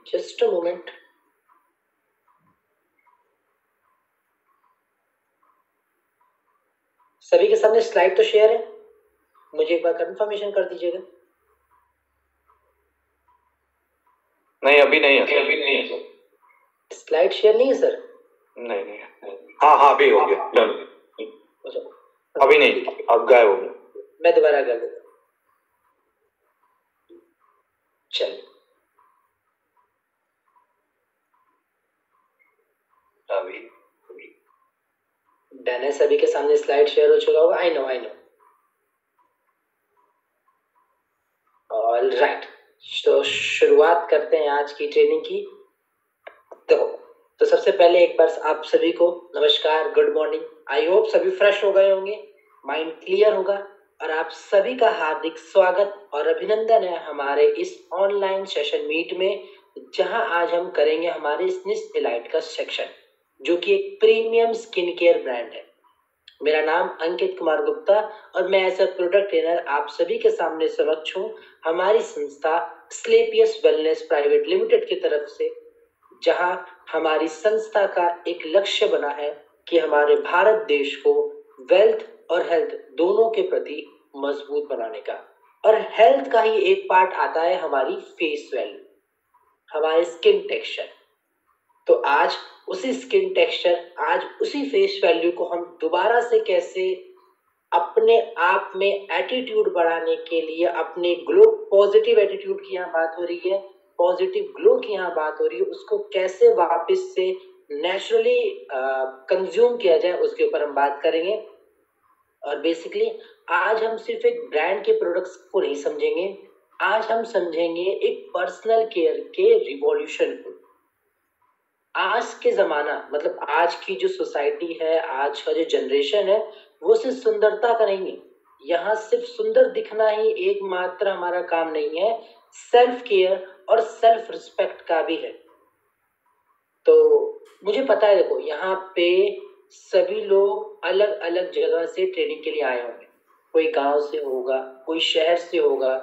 Just a moment. सभी के सामने स्लाइड तो शेयर है, मुझे एक बार कंफर्मेशन कर दीजिएगा। नहीं, अभी नहीं है सर। स्लाइड शेयर नहीं है सर? नहीं नहीं, हाँ अभी हो गया, डन। अभी नहीं, अब गायब हो गया। मैं दोबारा कर देता हूँ। चलिए, अभी डन है, सभी के सामने स्लाइड शेयर हो चुका होगा। I know. ऑल राइट, तो शुरुआत करते हैं आज की ट्रेनिंग की। तो सबसे पहले एक बार आप सभी को नमस्कार, गुड मॉर्निंग। आई होप सभी फ्रेश हो गए होंगे, माइंड क्लियर होगा, और आप सभी का हार्दिक स्वागत और अभिनंदन है हमारे इस ऑनलाइन सेशन मीट में, जहां आज हम करेंगे हमारे स्निस एलाइट का सेक्शन, जो कि एक प्रीमियम स्किन केयर ब्रांड है। मेरा नाम अंकित कुमार गुप्ता और मैं एज अ प्रोडक्ट ट्रेनर आप सभी के सामने समक्ष हूँ हमारी संस्था स्लेपियस वेलनेस प्राइवेट लिमिटेड की तरफ से, जहां हमारी संस्था का एक लक्ष्य बना है कि हमारे भारत देश को वेल्थ और हेल्थ दोनों के प्रति मजबूत बनाने का। और हेल्थ का ही एक पार्ट आता है हमारी फेस वैल्यू, हमारे स्किन टेक्सचर। तो आज उसी स्किन टेक्सचर, आज उसी फेस वैल्यू को हम दोबारा से कैसे अपने आप में एटीट्यूड बढ़ाने के लिए, अपने ग्लो, पॉजिटिव एटीट्यूड की यहाँ बात हो रही है, पॉजिटिव ग्लो की यहाँ बात हो रही है, उसको कैसे वापस से नेचुरली कंज्यूम किया जाए, उसके ऊपर हम बात करेंगे। और बेसिकली आज हम सिर्फ एक ब्रांड के प्रोडक्ट्स को नहीं समझेंगे, आज हम समझेंगे एक पर्सनल केयर के रिवॉल्यूशन को। आज के जमाना, मतलब आज की जो सोसाइटी है, आज का जो जनरेशन है, वो सिर्फ सुंदरता का नहीं है। यहाँ सिर्फ सुंदर दिखना ही एकमात्र हमारा काम नहीं है, सेल्फ केयर और सेल्फ रिस्पेक्ट का भी है। तो मुझे पता है, देखो यहाँ पे सभी लोग अलग अलग जगह से ट्रेनिंग के लिए आए होंगे। कोई गांव से होगा, कोई शहर से होगा,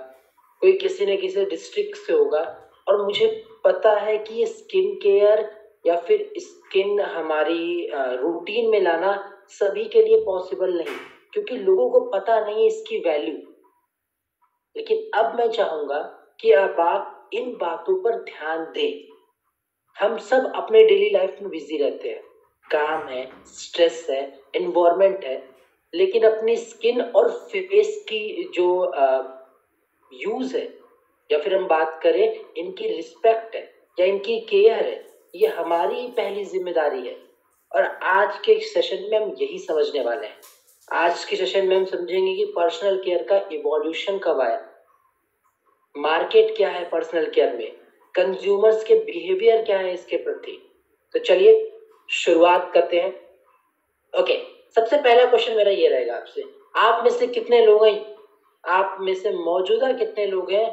कोई किसी न किसी डिस्ट्रिक्ट से होगा। और मुझे पता है कि ये स्किन केयर या फिर स्किन हमारी रूटीन में लाना सभी के लिए पॉसिबल नहीं, क्योंकि लोगों को पता नहीं है इसकी वैल्यू। लेकिन अब मैं चाहूंगा कि अब आप इन बातों पर ध्यान दें। हम सब अपने डेली लाइफ में बिजी रहते हैं, काम है, स्ट्रेस है, एनवायरनमेंट है, लेकिन अपनी स्किन और फेस की जो यूज है, या फिर हम बात करें इनकी रिस्पेक्ट है या इनकी केयर है, ये हमारी पहली जिम्मेदारी है। और आज के सेशन में हम यही समझने वाले हैं। आज के सेशन में हम समझेंगे कि पर्सनल केयर का इवोल्यूशन कब आया, मार्केट क्या है पर्सनल केयर में, कंज्यूमर्स के बिहेवियर क्या है इसके प्रति। तो चलिए शुरुआत करते हैं। ओके, सबसे पहला क्वेश्चन मेरा ये रहेगा आपसे, आप में से कितने लोग हैं, आप में से मौजूदा कितने लोग हैं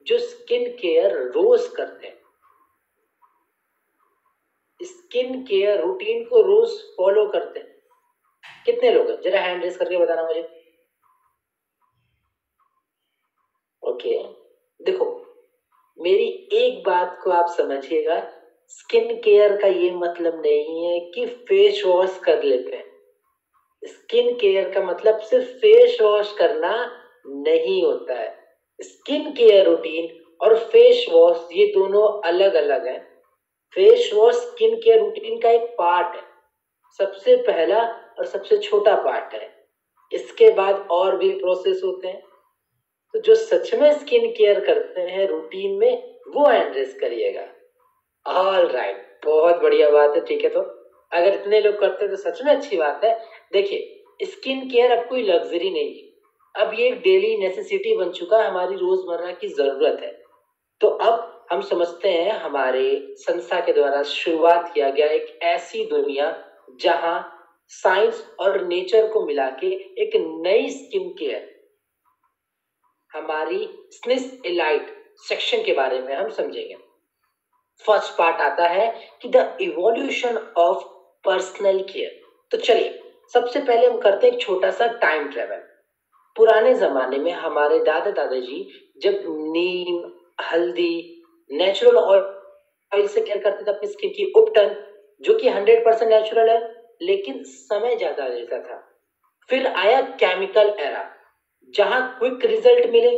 जो स्किन केयर रोज करते हैं, स्किन केयर रूटीन को रोज फॉलो करते हैं? कितने लोग हैं, जरा हैंड रेस करके बताना मुझे। ओके, देखो मेरी एक बात को आप समझिएगा, स्किन केयर का ये मतलब नहीं है कि फेस वॉश कर लेते हैं। स्किन केयर का मतलब सिर्फ फेस वॉश करना नहीं होता है। स्किन केयर रूटीन और फेस वॉश ये दोनों अलग अलग हैं। Face wash skin care routine का एक पार्ट है, सबसे पहला और सबसे छोटा पार्ट है। इसके बाद और भी प्रोसेस होते हैं। तो जो सच में स्किन केयर करते हैं रूटीन में, वो एड्रेस करिएगा। ऑल राइट, बहुत बढ़िया बात है। ठीक है, तो अगर इतने लोग करते हैं तो सच में अच्छी बात है। देखिए, स्किन केयर अब कोई लग्जरी नहीं है, अब ये एक डेली नेसेसिटी बन चुका है, हमारी रोजमर्रा की जरूरत है। तो अब हम समझते हैं हमारे संस्था के द्वारा शुरुआत किया गया एक ऐसी दुनिया जहां साइंस और नेचर को मिला के एक नई स्किन केयर, हमारी स्निस एलाइट सेक्शन के बारे में हम समझेंगे। फर्स्ट पार्ट आता है कि the evolution of personal care. तो चलिए सबसे पहले हम करते हैं एक छोटा सा टाइम ट्रेवल। पुराने जमाने में हमारे दादा दादाजी जब नीम, हल्दी, नेचुरल ऑयल ऑयल से केयर करते थे अपनी स्किन की, उपटन जो कि 100% नेचुरल है लेकिन समय ज्यादा लेता था। फिर आया केमिकल एरा जहां क्विक रिजल्ट मिले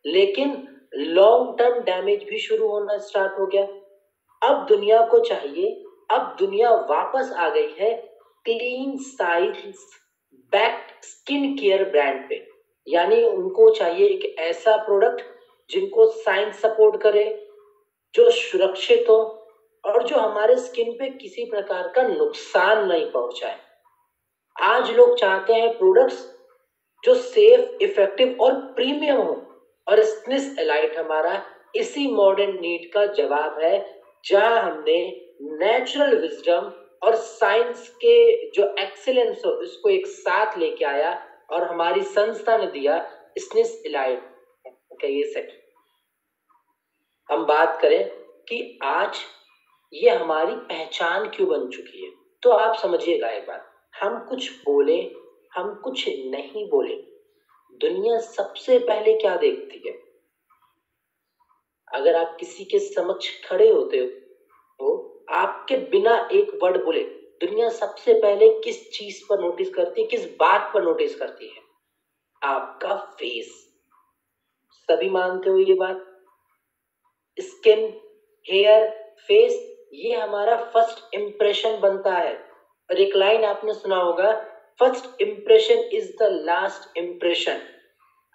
लेकिन लॉन्ग टर्म डैमेज भी शुरू होना स्टार्ट हो गया। अब दुनिया को चाहिए, अब दुनिया वापस आ गई है clean science backed skin care brand पे। यानी उनको चाहिए एक ऐसा प्रोडक्ट जिनको साइंस सपोर्ट करे, जो सुरक्षित हो और जो हमारे स्किन पे किसी प्रकार का नुकसान नहीं पहुंचाए। आज लोग चाहते हैं प्रोडक्ट्स जो सेफ, इफेक्टिव और प्रीमियम हो, और स्निस एलाइट हमारा इसी मॉडर्न नीड का जवाब है, जहां हमने नेचुरल विजडम और साइंस के जो एक्सीलेंस हो उसको एक साथ लेके आया और हमारी संस्था ने दिया स्निस एलाइट का ये सेट। हम बात करें कि आज ये हमारी पहचान क्यों बन चुकी है, तो आप समझिएगा एक बात, हम कुछ बोले, हम कुछ नहीं बोले, दुनिया सबसे पहले क्या देखती है? अगर आप किसी के समक्ष खड़े होते हो, आपके बिना एक वर्ड बोले दुनिया सबसे पहले किस चीज पर नोटिस करती है, किस बात पर नोटिस करती है? आपका फेस। सभी मानते हो ये बात? स्किन, हेयर, फेस, ये हमारा फर्स्ट इंप्रेशन बनता है। और एक लाइन आपने सुना होगा, first impression is the last impression.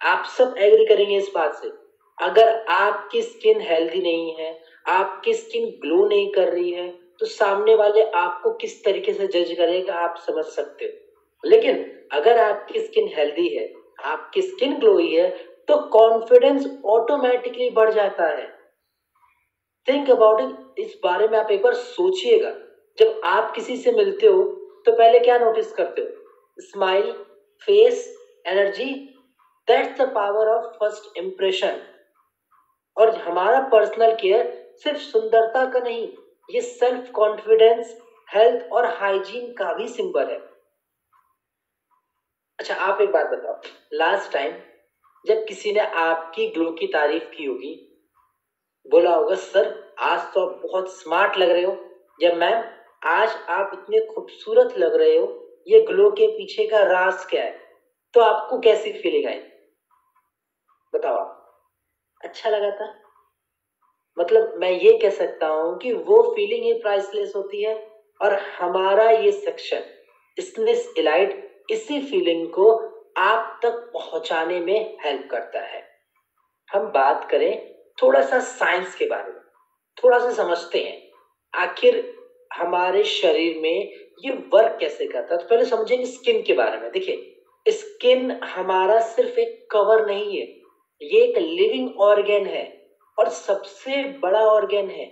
आप सब एग्री करेंगे इस बात से। अगर आपकी स्किन हेल्दी नहीं है, आपकी स्किन ग्लो नहीं कर रही है, तो सामने वाले आपको किस तरीके से जज करेगा आप समझ सकते हो। लेकिन अगर आपकी स्किन हेल्दी है, आपकी स्किन ग्लोई है, तो कॉन्फिडेंस ऑटोमेटिकली बढ़ जाता है। थिंक अबाउट इट, इस बारे में आप एक बार सोचिएगा। जब आप किसी से मिलते हो तो पहले क्या नोटिस करते हो? Smile, face, energy, that's the power of first impression. और हमारा पर्सनल केयर सिर्फ सुंदरता का नहीं, ये सेल्फ कॉन्फिडेंस, हेल्थ और हाइजीन का भी सिंबल है। अच्छा, आप एक बात बताओ, लास्ट टाइम जब किसी ने आपकी ग्लो की तारीफ की होगी, बोला होगा सर आज तो आप बहुत स्मार्ट लग रहे हो, या मैम आज आप इतने खूबसूरत लग रहे हो, ये ग्लो के पीछे का राज क्या है, तो आपको कैसी फीलिंग आई? बताओ आप। अच्छा लगा था? मतलब मैं ये कह सकता हूं कि वो फीलिंग ही प्राइसलेस होती है। और हमारा ये सेक्शन स्निस इलाइट इसी फीलिंग को आप तक पहुंचाने में हेल्प करता है। हम बात करें थोड़ा सा साइंस के बारे में, थोड़ा सा समझते हैं आखिर हमारे शरीर में ये वर्क कैसे करता है। तो पहले समझेंगे स्किन के बारे में। देखिए, स्किन हमारा सिर्फ एक कवर नहीं है, ये एक लिविंग ऑर्गन है और सबसे बड़ा ऑर्गन है।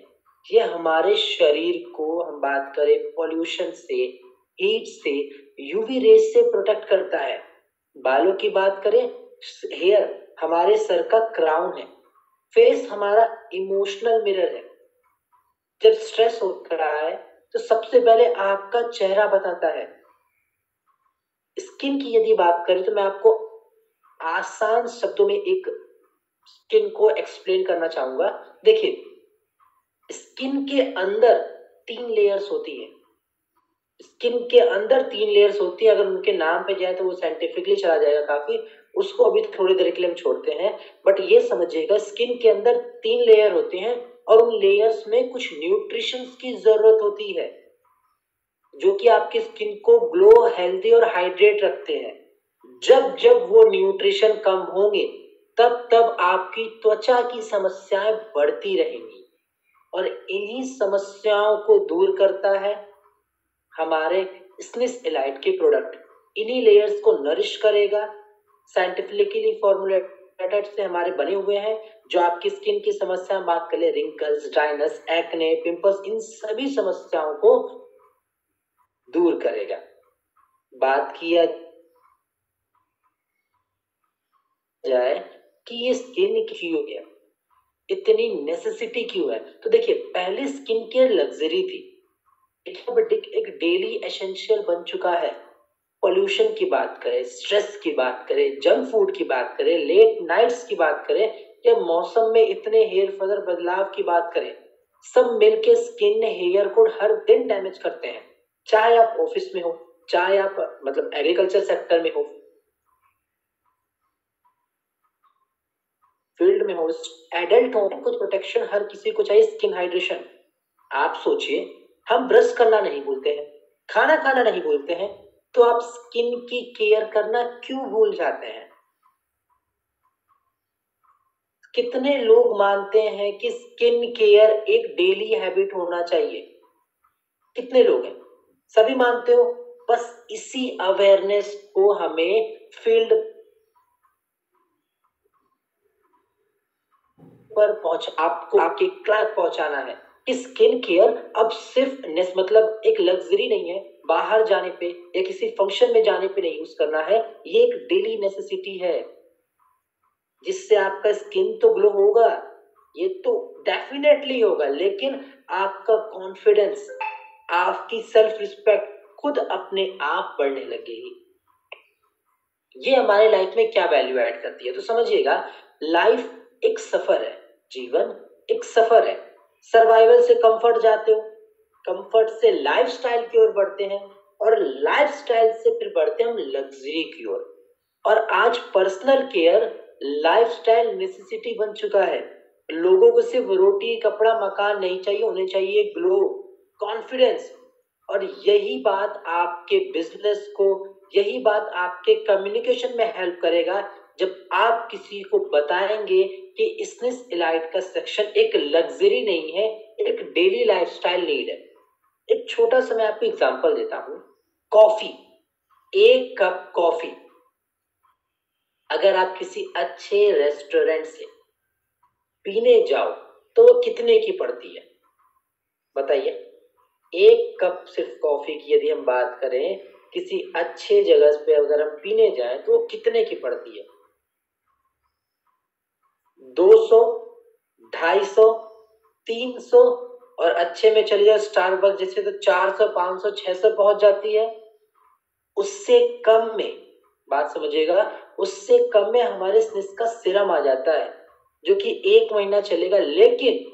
ये हमारे शरीर को, हम बात करें पॉल्यूशन से, हीट से, यूवी रेज से प्रोटेक्ट करता है। बालों की बात करें, हेयर हमारे सर का क्राउन है। फेस हमारा इमोशनल मिरर है। जब स्ट्रेस हो रहा है तो सबसे पहले आपका चेहरा बताता है। स्किन की यदि बात करें तो मैं आपको आसान शब्दों में एक स्किन को एक्सप्लेन करना चाहूंगा। देखिए, स्किन के अंदर 3 लेयर्स होती है। स्किन के अंदर 3 लेयर्स होती है। अगर उनके नाम पे जाए तो वो साइंटिफिकली चला जाएगा काफी, उसको अभी थोड़ी देर के लिए हम छोड़ते हैं। बट ये समझिएगा, स्किन के अंदर 3 लेयर होते हैं और उन लेयर्स में कुछ न्यूट्रिशन की जरूरत होती है जो कि आपकी स्किन को ग्लो, हेल्दी और हाइड्रेट रखते हैं। जब जब वो न्यूट्रिशन कम होंगे तब तब आपकी त्वचा की समस्याएं बढ़ती रहेंगी। और इन्हीं समस्याओं को दूर करता है हमारे स्निस एलाइट के प्रोडक्ट। इन्हीं लेयर्स को नरिश करेगा। साइंटिफिकली फॉर्मुलेटेड से हमारे बने हुए हैं, जो आपकी स्किन की समस्या, बात करें रिंकल्स, ड्राइनेस, एक्ने, पिंपल्स, इन सभी समस्याओं को दूर करेगा। बात किया जाए कि ये स्किन क्यों है, इतनी नेसेसिटी क्यों है, तो देखिए, पहले स्किन केयर लग्जरी थी, एक डेली एसेंशियल बन चुका है। पोल्यूशन की बात करें, स्ट्रेस की बात करें, जंक फूड की बात करें, लेट नाइट्स की बात करें, या मौसम में इतने हेर फेर बदलाव की बात करें, सब मिलके स्किन हेयर को हर दिन डैमेज करते हैं, चाहे आप ऑफिस में हो, चाहे आप मतलब एग्रीकल्चर सेक्टर में हो, फील्ड में हो, एडल्ट हो, कुछ प्रोटेक्शन हर किसी को चाहिए। स्किन हाइड्रेशन, आप सोचिए, हम ब्रश करना नहीं भूलते हैं, खाना खाना नहीं भूलते हैं, तो आप स्किन की केयर करना क्यों भूल जाते हैं? कितने लोग मानते हैं कि स्किन केयर एक डेली हैबिट होना चाहिए? कितने लोग हैं? सभी मानते हो? बस इसी अवेयरनेस को हमें फील्ड पर आपको आपके क्लास पहुंचाना है कि स्किन केयर अब सिर्फ मतलब एक लग्जरी नहीं है, बाहर जाने पे या किसी फंक्शन में जाने पे नहीं यूज करना है, ये एक डेली नेसेसिटी है जिससे आपका स्किन तो ग्लो होगा, ये तो डेफिनेटली होगा, लेकिन आपका कॉन्फिडेंस, आपकी सेल्फ रिस्पेक्ट खुद अपने आप बढ़ने लगेगी। ये हमारे लाइफ में क्या वैल्यू ऐड करती है? तो समझिएगा, लाइफ एक सफर है, जीवन एक सफर है। सर्वाइवल से कंफर्ट जाते हो, कंफर्ट से लाइफस्टाइल की ओर बढ़ते हैं, और लाइफस्टाइल से फिर बढ़ते हैं हम लग्जरी की ओर। और आज पर्सनल केयर लाइफस्टाइल नेसेसिटी बन चुका है। लोगों को सिर्फ रोटी, कपड़ा, मकान नहीं चाहिए, उन्हें चाहिए ग्लो, कॉन्फिडेंस। और यही बात आपके बिजनेस को, यही बात आपके कम्युनिकेशन में हेल्प करेगा जब आप किसी को बताएंगे कि स्निस इलाइट का सेक्शन एक लग्जरी नहीं है, एक डेली लाइफस्टाइल नीड है। एक छोटा सा मैं आपको एग्जांपल देता हूं। कॉफी, एक कप कॉफी अगर आप किसी अच्छे रेस्टोरेंट से पीने जाओ तो वो कितने की पड़ती है? बताइए। एक कप सिर्फ कॉफी की यदि हम बात करें किसी अच्छे जगह पे अगर हम पीने जाएं तो वो कितने की पड़ती है? 200, 250, 300, और अच्छे में चले जाओ स्टारबक्स जैसे तो 400, 500, 600 पहुंच जाती है। उससे कम में, बात समझिएगा, उससे कम में हमारे स्निस का सिरम आ जाता है जो कि 1 महीना चलेगा, लेकिन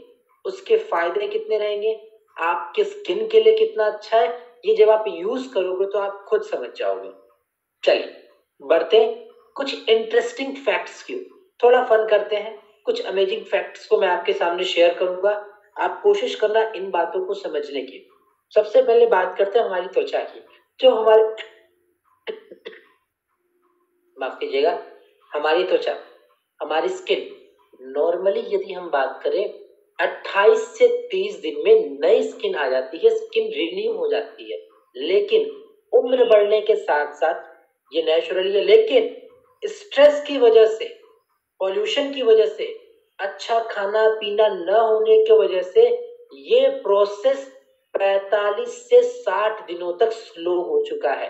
उसके फायदे कितने रहेंगे, आपके स्किन के लिए कितना अच्छा है, ये जब आप यूज करोगे तो आप खुद समझ जाओगे। चलिए बढ़ते कुछ इंटरेस्टिंग फैक्ट्स की, थोड़ा फन करते हैं। कुछ अमेजिंग फैक्ट्स को मैं आपके सामने शेयर करूंगा, आप कोशिश करना इन बातों को समझने की। सबसे पहले बात करते हैं हमारी त्वचा की। जो हमारे माफ कीजिएगा, हमारी त्वचा, हमारी स्किन, नॉर्मली यदि हम बात करें 28 से 30 दिन में नई स्किन आ जाती है, स्किन रिन्यू हो जाती है। लेकिन उम्र बढ़ने के साथ साथ ये नेचुरली है, लेकिन स्ट्रेस की वजह से, पॉल्यूशन की वजह से, अच्छा खाना पीना न होने की वजह से ये प्रोसेस 45 से 60 दिनों तक स्लो हो चुका है।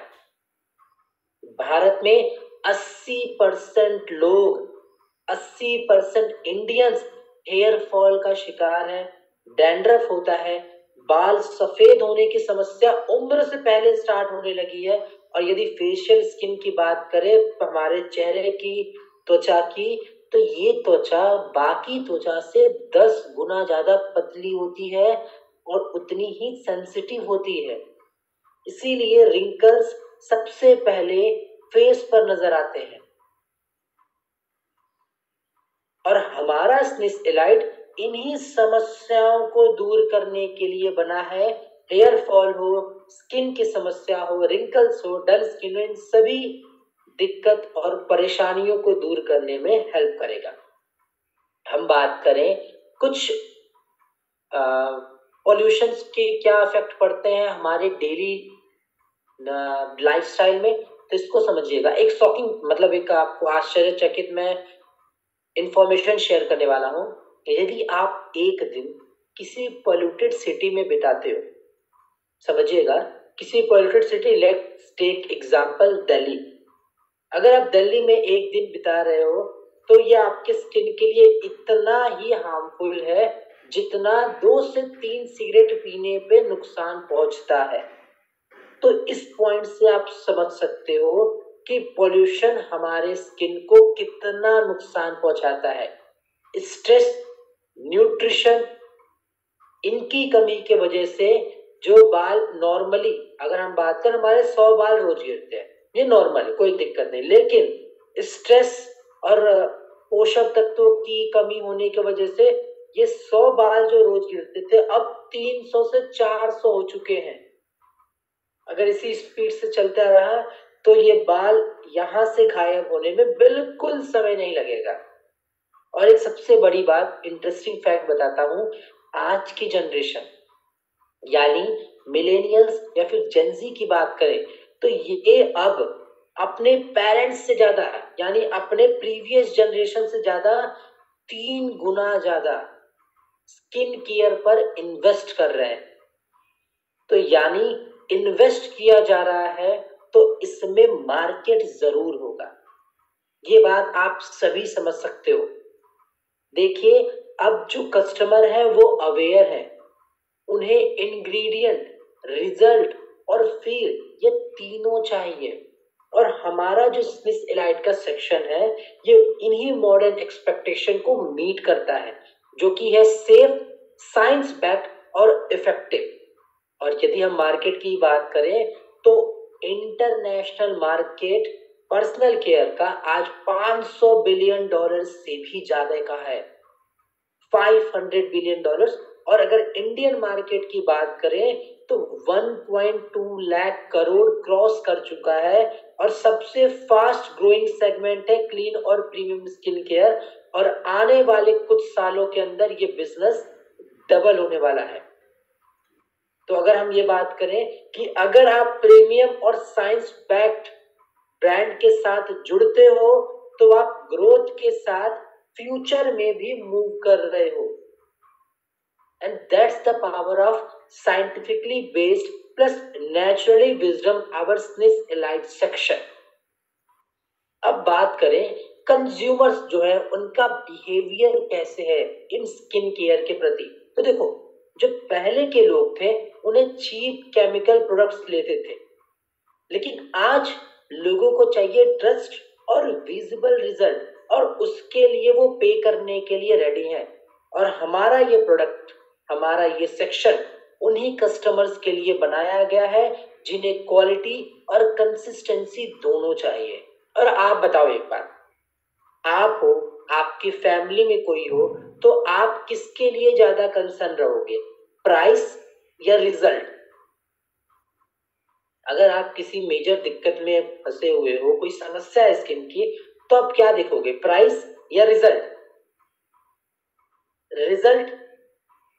भारत में 80% लोग, 80% इंडियंस हेयर फॉल का शिकार है, डैंड्रफ होता है, बाल सफेद होने की समस्या उम्र से पहले स्टार्ट होने लगी है। और यदि फेशियल स्किन की बात करें हमारे चेहरे की, त्वचा की, तो ये त्वचा बाकी त्वचा से 10 गुना ज्यादा पतली होती है और उतनी ही सेंसिटिव होती है। इसीलिए रिंकल्स सबसे पहले फेस पर नजर आते हैं। और हमारा स्निस इलाइट इन्हीं समस्याओं को दूर करने के लिए बना है। हेयर फॉल हो, स्किन की समस्या हो, रिंकल्स हो, डल स्किन, इन सभी दिक्कत और परेशानियों को दूर करने में हेल्प करेगा। हम बात करें कुछ पॉल्यूशन के क्या इफेक्ट पड़ते हैं हमारे डेली लाइफस्टाइल में, तो इसको समझिएगा। एक शॉकिंग, मतलब एक आपको आश्चर्यचकित मैं इंफॉर्मेशन शेयर करने वाला हूं। यदि आप एक दिन किसी पोल्यूटेड सिटी में बिताते हो, समझिएगा, किसी polluted city, let's take example Delhi. अगर आप दिल्ली में एक दिन बिता रहे हो तो ये आपके स्किन के लिए इतना ही हार्मफुल है जितना 2 से 3 सिगरेट पीने पे नुकसान पहुंचता है। तो इस पॉइंट से आप समझ सकते हो कि पोल्यूशन हमारे स्किन को कितना नुकसान पहुंचाता है। स्ट्रेस, न्यूट्रिशन, इनकी कमी के वजह से जो बाल नॉर्मली, अगर हम बात करें, हमारे 100 बाल रोज गिरते हैं, ये नॉर्मल है, कोई दिक्कत नहीं। लेकिन स्ट्रेस और पोषक तत्वों की कमी होने की वजह से ये 100 बाल जो रोज गिरते थे अब 300 से 400 हो चुके हैं। अगर इसी स्पीड से चलता रहा तो ये बाल यहां से गायब होने में बिल्कुल समय नहीं लगेगा। और एक सबसे बड़ी बात, इंटरेस्टिंग फैक्ट बताता हूं, आज की जनरेशन यानी मिलेनियल्स या फिर जेनजी की बात करें तो ये अब अपने पेरेंट्स से ज्यादा, यानी अपने प्रीवियस जनरेशन से ज्यादा 3 गुना ज्यादा स्किन केयर पर इन्वेस्ट कर रहे हैं। तो यानी इन्वेस्ट किया जा रहा है तो इसमें मार्केट जरूर होगा। ये बात आप सभी समझ सकते हो। देखिए, अब जो कस्टमर है वो अवेयर है, उन्हें इंग्रेडिएंट, रिजल्ट और फील ये तीनों चाहिए। और हमारा जो स्मिथ एलाइट का सेक्शन है ये इन्हीं मॉडर्न एक्सपेक्टेशन को मीट करता है, जो कि है सेफ, साइंस बैक्ड और इफेक्टिव। और यदि हम मार्केट की बात करें तो इंटरनेशनल मार्केट पर्सनल केयर का आज $500 बिलियन से भी ज्यादा का है, $500 बिलियन। और अगर इंडियन मार्केट की बात करें तो 1.2 लाख करोड़ क्रॉस कर चुका है। और सबसे फास्ट ग्रोइंग सेगमेंट है क्लीन और प्रीमियम स्किन केयर। और आने वाले कुछ सालों के अंदर ये बिजनेस डबल होने वाला है। तो अगर हम ये बात करें कि अगर आप प्रीमियम और साइंस बैक्ड ब्रांड के साथ जुड़ते हो तो आप ग्रोथ के साथ फ्यूचर में भी मूव कर रहे हो। And that's the power of scientifically based plus naturally wisdom our smith elite section. अब बात करें कंज्यूमर्स जो है उनका बिहेवियर कैसे है इन स्किन केयर के प्रति। तो देखो, जो पहले के लोग थे उन्हें चीप केमिकल प्रोडक्ट्स लेते थे, लेकिन आज लोगों को चाहिए ट्रस्ट और विजिबल रिजल्ट, और उसके लिए वो पे करने के लिए रेडी हैं। और हमारा ये प्रोडक्ट, हमारा ये सेक्शन उन्हीं कस्टमर्स के लिए बनाया गया है जिन्हें क्वालिटी और कंसिस्टेंसी दोनों चाहिए। और आप बताओ एक बात, आप हो, आपकी फैमिली में कोई हो, तो आप किसके लिए ज्यादा कंसर्न रहोगे, प्राइस या रिजल्ट? अगर आप किसी मेजर दिक्कत में फंसे हुए हो, कोई समस्या है स्किन की, तो आप क्या देखोगे, प्राइस या रिजल्ट? रिजल्ट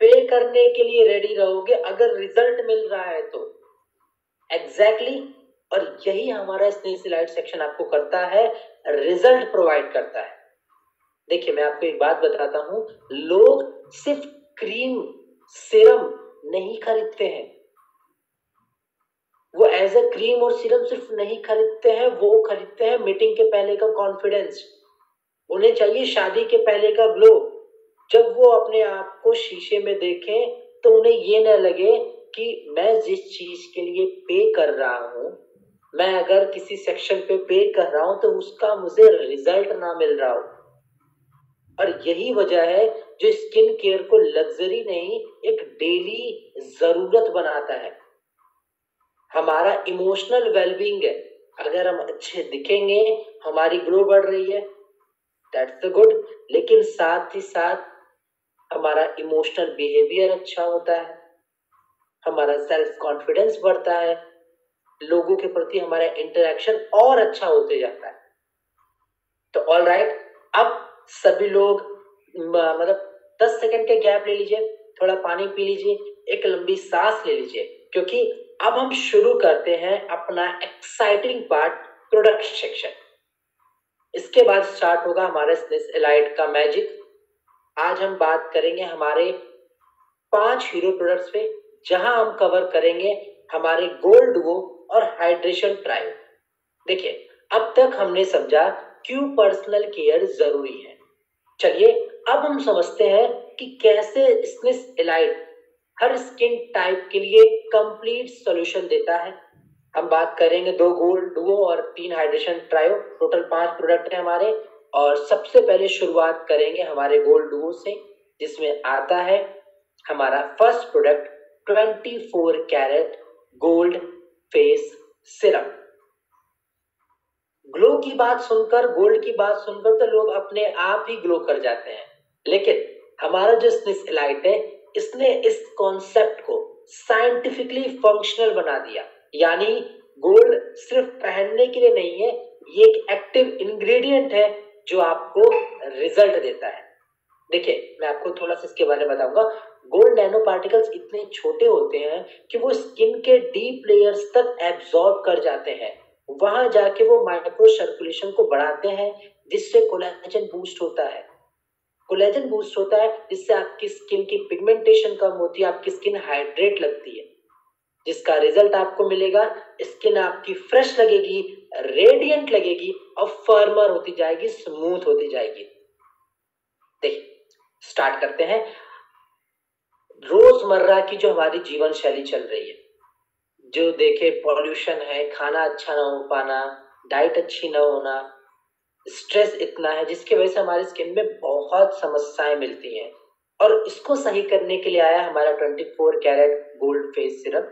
पे करने के लिए रेडी रहोगे अगर रिजल्ट मिल रहा है तो। एग्जैक्टली और यही हमारा स्मिथ एलाइट सेक्शन आपको करता है, रिजल्ट प्रोवाइड करता है। देखिए, मैं आपको एक बात बताता हूं, लोग सिर्फ क्रीम, सीरम नहीं खरीदते हैं। वो एज अ क्रीम और सीरम सिर्फ नहीं खरीदते हैं, वो खरीदते हैं मीटिंग के पहले का कॉन्फिडेंस। उन्हें चाहिए शादी के पहले का ग्लो। जब वो अपने आप को शीशे में देखें तो उन्हें ये न लगे कि मैं जिस चीज के लिए पे कर रहा हूं, मैं अगर किसी सेक्शन पे कर रहा हूं तो उसका मुझे रिजल्ट ना मिल रहा हो। और यही वजह है जो स्किन केयर को लग्जरी नहीं, एक डेली जरूरत बनाता है। हमारा इमोशनल वेलबींग है, अगर हम अच्छे दिखेंगे, हमारी ग्लो बढ़ रही है, दैट्स द गुड। लेकिन साथ ही साथ हमारा इमोशनल बिहेवियर अच्छा होता है, हमारा सेल्फ कॉन्फिडेंस बढ़ता है, लोगों के प्रति हमारा इंटरेक्शन और अच्छा होते जाता है। तो ऑल राइट, अब सभी लोग मतलब 10 सेकंड के गैप ले लीजिए, थोड़ा पानी पी लीजिए, एक लंबी सांस ले लीजिए, क्योंकि अब हम शुरू करते हैं अपना एक्साइटिंग पार्ट, प्रोडक्ट सेक्शन। इसके बाद स्टार्ट होगा हमारा स्मिथ एलाइट का मैजिक। आज हम बात करेंगे हमारे 5 हीरो प्रोडक्ट्स पे, जहां हम कवर करेंगे हमारे गोल्ड डुओ और हाइड्रेशन ट्रायो। देखिए, अब तक हमने समझा क्यों पर्सनल केयर जरूरी है। चलिए अब हम समझते हैं कि कैसे स्मिथ एलाइट हर स्किन टाइप के लिए कंप्लीट सॉल्यूशन देता है। हम बात करेंगे 2 गोल्ड डुओ और 3 हाइड्रेशन ट्रायो, टोटल 5 प्रोडक्ट है हमारे। और सबसे पहले शुरुआत करेंगे हमारे गोल्ड डुओ से, जिसमें आता है हमारा first product 24 carat gold face serum. Glow की बात सुनकर, गोल्ड की बात सुनकर तो लोग अपने आप ही ग्लो कर जाते हैं, लेकिन हमारा जो स्निस एलाइट है इसने इस कॉन्सेप्ट को साइंटिफिकली फंक्शनल बना दिया। यानी गोल्ड सिर्फ पहनने के लिए नहीं है, ये एक एक्टिव इंग्रेडिएंट है जो आपको रिजल्ट देता है। देखिए मैं आपको थोड़ा सा इसके बारे में बताऊंगा। गोल्ड नैनो पार्टिकल्स इतने छोटे होते हैं कि वो स्किन के डीप लेयर्स तक एब्जॉर्ब कर जाते हैं, वहां जाके वो माइक्रो सर्कुलेशन को बढ़ाते हैं, जिससे कोलेजन बूस्ट होता है। कोलेजन बूस्ट होता है जिससे आपकी स्किन की पिगमेंटेशन कम होती है, आपकी स्किन हाइड्रेट लगती है, जिसका रिजल्ट आपको मिलेगा स्किन आपकी फ्रेश लगेगी, रेडिएंट लगेगी और फर्मर होती जाएगी, स्मूथ होती जाएगी। देखिए स्टार्ट करते हैं। रोजमर्रा की जो हमारी जीवन शैली चल रही है, जो देखे पॉल्यूशन है, खाना अच्छा ना हो पाना, डाइट अच्छी ना होना, स्ट्रेस इतना है जिसकी वजह से हमारी स्किन में बहुत समस्याएं मिलती हैं, और इसको सही करने के लिए आया हमारा 24 कैरेट गोल्ड फेस सिरम।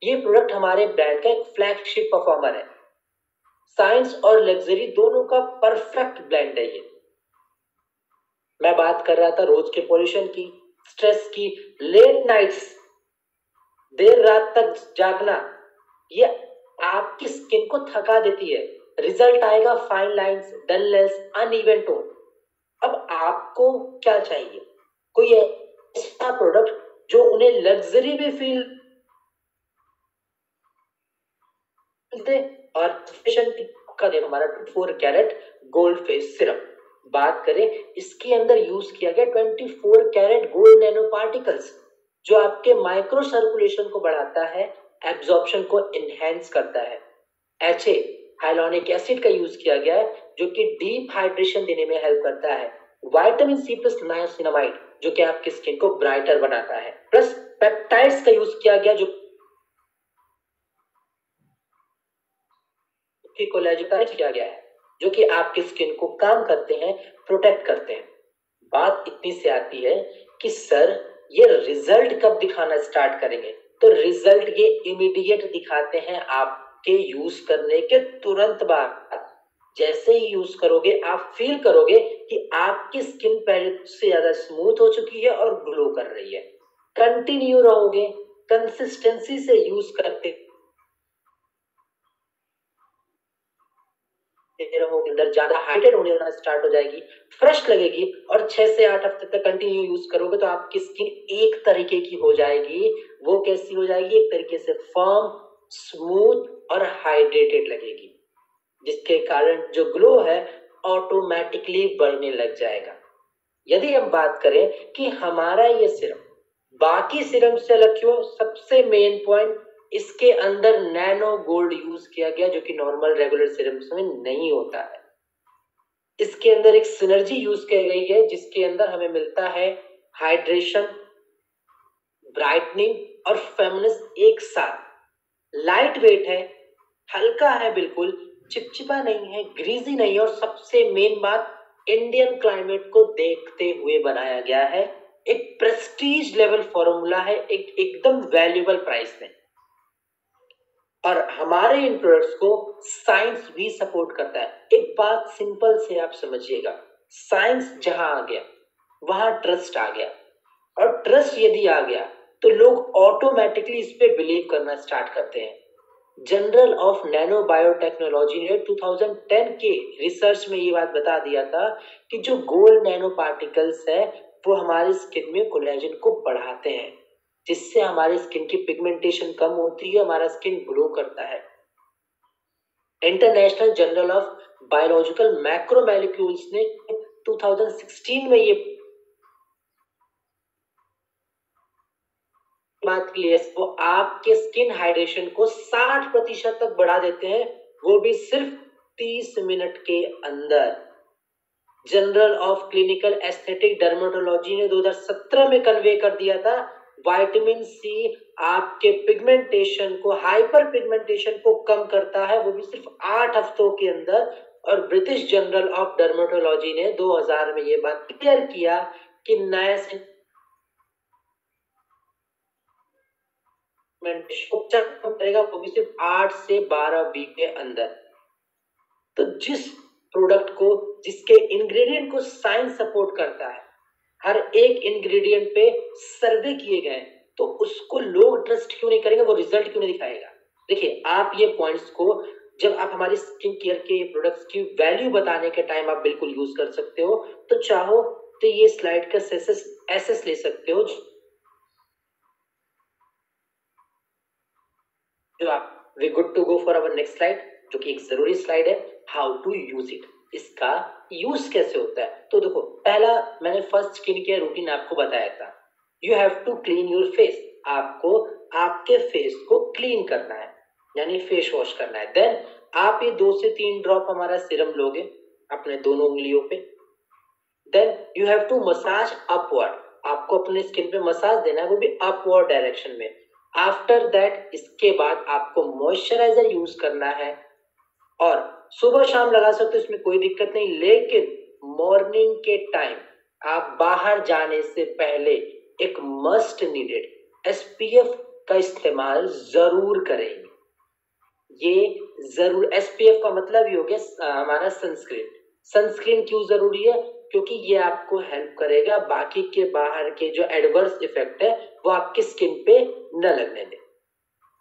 ये प्रोडक्ट हमारे ब्रांड का एक फ्लैगशिप परफॉर्मर है। साइंस और लग्जरी दोनों का परफेक्ट ब्लेंड है ये। मैं बात कर रहा था रोज के पॉल्यूशन की, स्ट्रेस की, लेट नाइट्स, देर रात तक जागना, ये आपकी स्किन को थका देती है। रिजल्ट आएगा fine lines, dullness, uneven tone. अब आपको क्या चाहिए? कोई ऐसा प्रोडक्ट जो उन्हें लग्जरी भी फील दे और का दे। हमारा 24 कैरेट गोल्ड फेस सिरम बात करें, इसके अंदर यूज किया गया 24 कैरेट गोल्ड नैनो पार्टिकल्स, जो आपके माइक्रो सर्कुलेशन को बढ़ाता है, एब्जॉर्प्शन को एनहेंस करता है। HA हाइलोनिक एसिड का यूज किया गया है जो कि डीप हाइड्रेशन देने में हेल्प करता है। विटामिन C प्लस नाइसिनामाइड जो कि आपकी स्किन को ब्राइटर बनाता है, प्लस पेप्टाइड्स का यूज किया गया जो कि कोलेजन किया गया है, जो कि आपकी स्किन को काम करते हैं, प्रोटेक्ट करते हैं। बात इतनी से आती है कि सर ये रिजल्ट कब दिखाना स्टार्ट करेंगे? तो रिजल्ट ये इमीडिएट दिखाते हैं आपके यूज करने के तुरंत बाद। जैसे ही यूज करोगे आप फील करोगे कि आपकी स्किन पहले से ज्यादा स्मूथ हो चुकी है और ग्लो कर रही है। कंटिन्यू रहोगे, कंसिस्टेंसी से यूज करते रहोगे, अंदर ज्यादा हाइड्रेट होने स्टार्ट हो जाएगी, फ्रेश लगेगी, और 6 से 8 हफ्ते तक कंटिन्यू यूज करोगे तो आपकी स्किन एक तरीके की हो जाएगी। वो कैसी हो जाएगी? एक तरीके से फर्म, स्मूथ और हाइड्रेटेड लगेगी, जिसके कारण जो ग्लो है ऑटोमेटिकली बढ़ने लग जाएगा। यदि हम बात करें कि हमारा ये सिरम बाकी सिरम से अलग क्यों, सबसे मेन पॉइंट इसके अंदर नैनो गोल्ड यूज किया गया जो कि नॉर्मल रेगुलर सिरम्स में नहीं होता है। इसके अंदर एक सिनर्जी यूज की गई है जिसके अंदर हमें मिलता है हाइड्रेशन, ब्राइटनिंग और फेमिनिस एक साथ। लाइट वेट है, हल्का है, बिल्कुल चिपचिपा नहीं है, ग्रीजी नहीं है, और सबसे मेन बात इंडियन क्लाइमेट को देखते हुए बनाया गया है। एक प्रेस्टीज लेवल फॉर्मूला है, एक एकदम वैल्यूएबल प्राइस में। और हमारे इन प्रोडक्ट्स को साइंस भी सपोर्ट करता है। एक बात सिंपल से आप समझिएगा, साइंस जहां आ गया वहां ट्रस्ट आ गया, और ट्रस्ट यदि आ गया तो लोग ऑटोमेटिकली इस पे बिलीव करना स्टार्ट करते हैं। जर्नल ऑफ नैनो बायोटेक्नोलॉजी ने 2010 के रिसर्च में ये बात बता दिया था कि जो गोल्ड नैनो पार्टिकल्स है वो हमारी स्किन में कोलेजन को बढ़ाते हैं, जिससे हमारी स्किन की पिगमेंटेशन कम होती है, हमारा स्किन ग्लो करता है। International journal of biological macromolecules ने 2016 में ये बात की है, वो आपके स्किन हाइड्रेशन को 60% तक बढ़ा देते हैं, वो भी सिर्फ 30 मिनट के अंदर। Journal of clinical aesthetic dermatology ने 2017 में कन्वे कर दिया था विटामिन C आपके पिगमेंटेशन को, हाइपर पिगमेंटेशन को कम करता है, वो भी सिर्फ 8 हफ्तों के अंदर। और ब्रिटिश जर्नल ऑफ डर्मेटोलॉजी ने 2000 में ये बात क्लियर किया कि नया करेगा, वो भी सिर्फ 8 से 12 वीक के अंदर। तो जिस प्रोडक्ट को, जिसके इंग्रेडिएंट को साइंस सपोर्ट करता है, हर एक इंग्रेडिएंट पे सर्वे किए गए, तो उसको लोग ट्रस्ट क्यों नहीं करेंगे, वो रिजल्ट क्यों नहीं दिखाएगा। देखिए, आप ये पॉइंट्स को जब आप हमारी स्किन केयर के प्रोडक्ट्स की वैल्यू बताने के टाइम आप बिल्कुल यूज कर सकते हो। तो चाहो तो ये स्लाइड का एसेस ले सकते हो, जो आप we good to go for our next slide, जो कि एक जरूरी स्लाइड है, हाउ टू यूज इट। इसका यूज कैसे होता है। तो देखो, पहला मैंने फर्स्ट स्किन केयर रूटीन आपको बताया था, you have to clean your face. आपको आपके फेस को क्लीन करना है, यानी फेस वॉश करना है। देन आप ये 2 से 3 ड्रॉप हमारा सीरम लोगे अपने दोनों उंगलियों पे। Then you have to massage upward, आपको अपने स्किन पे मसाज देना है, वो भी अपवर्ड डायरेक्शन में। आफ्टर दैट, इसके बाद आपको मॉइस्चराइजर यूज करना है, और सुबह शाम लगा सकते हो, इसमें कोई दिक्कत नहीं। लेकिन मॉर्निंग के टाइम आप बाहर जाने से पहले एक मस्ट नीडेड एसपीएफ का इस्तेमाल जरूर करेंगे। ये जरूर, एसपीएफ का मतलब ये हो गया हमारा सनस्क्रीन। सनस्क्रीन क्यों जरूरी है, क्योंकि ये आपको हेल्प करेगा बाकी के बाहर के जो एडवर्स इफेक्ट है वो आपकी स्किन पे न लगने दे।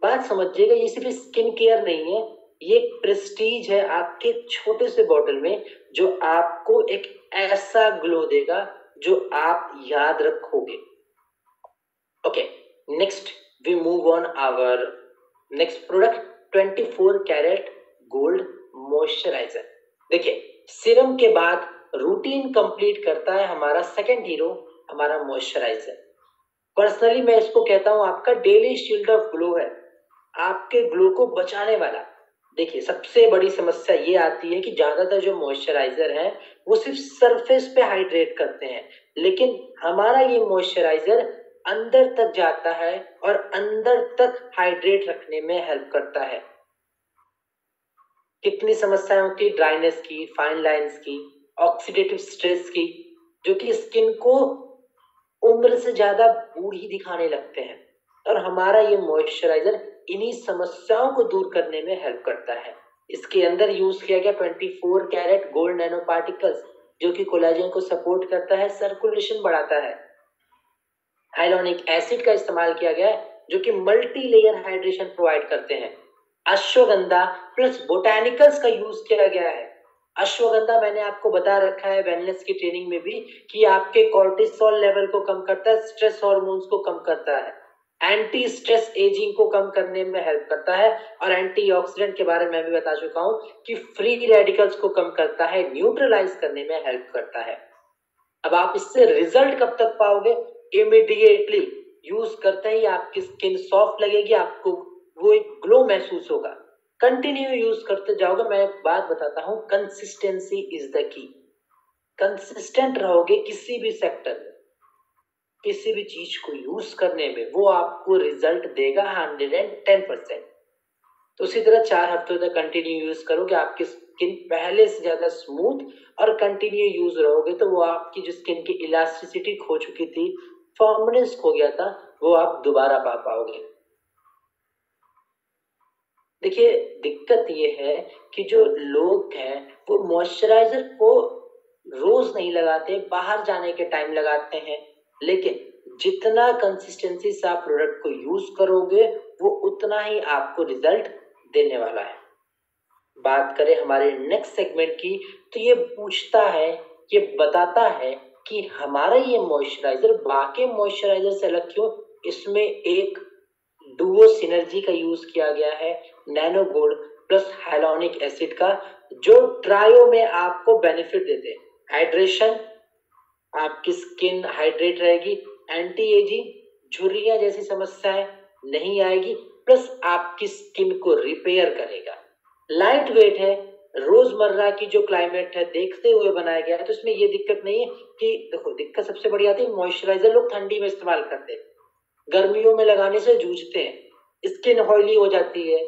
बात समझिएगा, ये सिर्फ स्किन केयर नहीं है, ये प्रेस्टीज है आपके छोटे से बॉटल में, जो आपको एक ऐसा ग्लो देगा जो आप याद रखोगे। Okay, next we move on our next product, 24 carat gold moisturiser. देखिए, सीरम के बाद रूटीन कंप्लीट करता है हमारा सेकंड हीरो, हमारा मॉइस्चराइजर। पर्सनली मैं इसको कहता हूं आपका डेली शील्ड ऑफ ग्लो है, आपके ग्लो को बचाने वाला। देखिए, सबसे बड़ी समस्या ये आती है कि ज्यादातर जो मॉइस्चराइजर है वो सिर्फ सरफेस पे हाइड्रेट करते हैं, लेकिन हमारा ये मॉइस्चराइजर अंदर तक जाता है और अंदर तक हाइड्रेट रखने में हेल्प करता है। कितनी समस्याएं होती है, ड्राइनेस की, फाइन लाइंस की, ऑक्सीडेटिव स्ट्रेस की, जो कि स्किन को उम्र से ज्यादा बूढ़ी दिखाने लगते हैं, और हमारा ये मॉइस्चराइजर इन्हीं समस्याओं को दूर करने में हेल्प करता है। इसके अंदर यूज किया गया 24 कैरेट गोल्ड नैनो पार्टिकल्स, जो कि कोलेजन को सपोर्ट करता है, सर्कुलेशन बढ़ाता है। हाइलोनिक एसिड का इस्तेमाल किया गया है, जो कि मल्टी लेयर हाइड्रेशन प्रोवाइड करते हैं। अश्वगंधा प्लस बोटानिकल्स का यूज किया गया है। अश्वगंधा मैंने आपको बता रखा है वेलनेस की ट्रेनिंग में भी कि आपके कॉर्टिसोल लेवल को कम करता है, स्ट्रेस हार्मोन्स को कम करता है, एंटी स्ट्रेस एजिंग को कम करने में हेल्प करता है, और एंटीऑक्सीडेंट के बारे में मैं भी बता चुका हूं कि फ्री रेडिकल्स को कम करता है, न्यूट्रलाइज करने में हेल्प करता है। अब आप इससे रिजल्ट कब तक पाओगे, इमीडिएटली यूज करते ही आपकी स्किन सॉफ्ट लगेगी, आपको वो एक ग्लो महसूस होगा। कंटिन्यू यूज करते जाओगे। मैं एक बात बताता हूं, consistency is the key. Consistent रहोगे किसी भी सेक्टर में, किसी भी चीज को यूज करने में, वो आपको रिजल्ट देगा 110%। तो उसी तरह 4 हफ्तों तक कंटिन्यू यूज करोगे, आपकी स्किन पहले से ज्यादा स्मूथ, और कंटिन्यू यूज रहोगे तो वो आपकी जो स्किन की इलास्टिसिटी खो चुकी थी, फर्मनेस खो गया था, वो आप दोबारा पा पाओगे। देखिए, दिक्कत ये है कि जो लोग हैं वो मॉइस्चराइजर को रोज नहीं लगाते, बाहर जाने के टाइम लगाते हैं, लेकिन जितना कंसिस्टेंसी से आप प्रोडक्ट को यूज करोगे वो उतना ही आपको रिजल्ट देने वाला है। बात करें हमारे नेक्स्ट सेगमेंट की, तो ये पूछता है, ये बताता है कि हमारा ये मॉइस्चराइजर बाकी मॉइस्चराइजर से अलग क्यों। इसमें एक डुओ सिनर्जी का यूज किया गया है, nano gold plus hyaluronic acid का, जो ट्रायो में आपको बेनिफिट देते हैं। हाइड्रेशन, आपकी स्किन हाइड्रेट रहेगी, एंटी एजिंग, झुर्रियां जैसी समस्याएं नहीं आएगी, प्लस आपकी स्किन को रिपेयर करेगा। लाइट वेट है, रोजमर्रा की जो क्लाइमेट है देखते हुए बनाया गया है, तो इसमें ये दिक्कत नहीं है कि, देखो दिक्कत सबसे बड़ी आती है, मॉइस्चराइजर लोग ठंडी में इस्तेमाल करते हैं, गर्मियों में लगाने से जूझते हैं, स्किन ऑयली हो जाती है,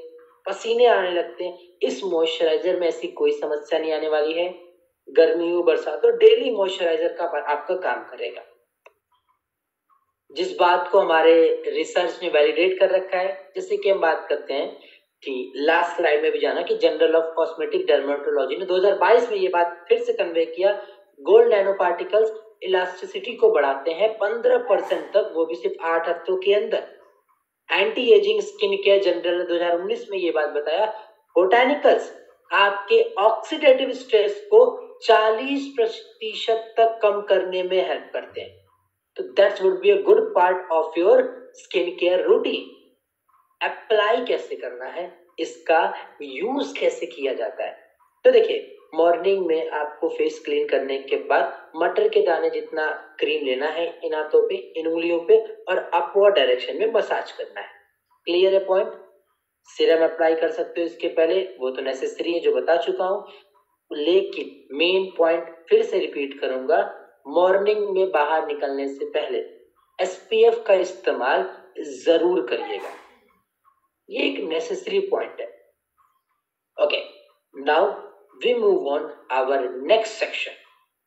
पसीने आने लगते हैं। इस मॉइस्चराइजर में ऐसी कोई समस्या नहीं आने वाली है, गर्मी हो बरसात हो, डेली मॉइस्चराइजर का आपका काम करेगा। जिस बात को हमारे रिसर्च ने वैलिडेट कर रखा है, जैसे कि हम बात करते हैं कि लास्ट स्लाइड में भी जाना कि जर्नल ऑफ कॉस्मेटिक डर्मेटोलॉजी ने 2022 में ये बात फिर से कन्वे किया, गोल्ड नैनो पार्टिकल्स इलास्टिसिटी को बढ़ाते हैं 15% तक, वो भी सिर्फ 8 हफ्तों के अंदर। Anti ageing skin care journal ने 2019 में ये बात बताया, बोटानिकल्स आपके ऑक्सीडेटिव स्ट्रेस को 40% तक कम करने में हेल्प करते हैं। तो that's would be a good part of your skin care routine. Apply कैसे करना है, इसका यूज कैसे किया जाता है, तो देखिए मॉर्निंग में आपको फेस क्लीन करने के बाद मटर के दाने जितना क्रीम लेना है इन हाथों पे, इन उंगलियों पे, और अपवर्ड डायरेक्शन में मसाज करना है। क्लियर है पॉइंट? सीरम अप्लाई कर सकते हो इसके पहले, वो तो नेसेसरी है जो बता चुका हूं, लेकिन मेन पॉइंट फिर से रिपीट करूंगा, मॉर्निंग में बाहर निकलने से पहले एसपीएफ का इस्तेमाल जरूर करिएगा, ये एक नेसेसरी पॉइंट है। Okay, now we move on our next section.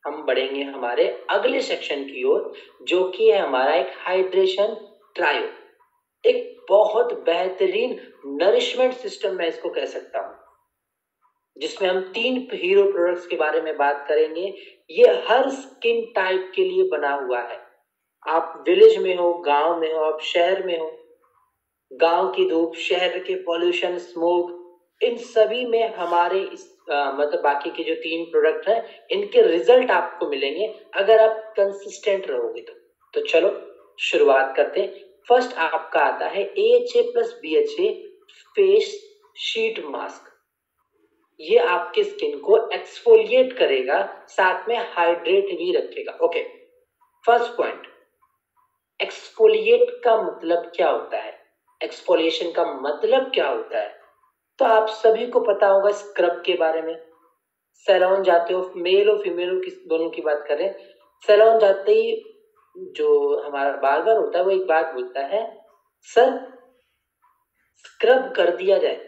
हम बढ़ेंगे हमारे अगले सेक्शन की ओर, जो कि है हमारा एक हाइड्रेशन ट्रायो, एक बहुत बेहतरीन नरिशमेंट सिस्टम मैं इसको कह सकता हूं, जिसमें हम 3 हीरो प्रोडक्ट्स के बारे में बात करेंगे। ये हर स्किन टाइप के लिए बना हुआ है, आप विलेज में हो, गांव में हो, आप शहर में हो, गांव की धूप, शहर के पॉल्यूशन, स्मोक, इन सभी में हमारे मतलब बाकी के जो 3 प्रोडक्ट हैं इनके रिजल्ट आपको मिलेंगे अगर आप कंसिस्टेंट रहोगे तो चलो शुरुआत करते हैं। फर्स्ट आपका आता है AHA plus BHA face sheet mask. ये आपके स्किन को एक्सफोलिएट करेगा, साथ में हाइड्रेट भी रखेगा। ओके, फर्स्ट पॉइंट, एक्सफोलिएट का मतलब क्या होता है, एक्सफोलिएशन का मतलब क्या होता है, तो आप सभी को पता होगा स्क्रब के बारे में। सैलून जाते हो, मेल और फीमेल दोनों की बात करें, सैलून जाते ही जो हमारा बार्बर होता है वो एक बात बोलता है, सर स्क्रब कर दिया जाए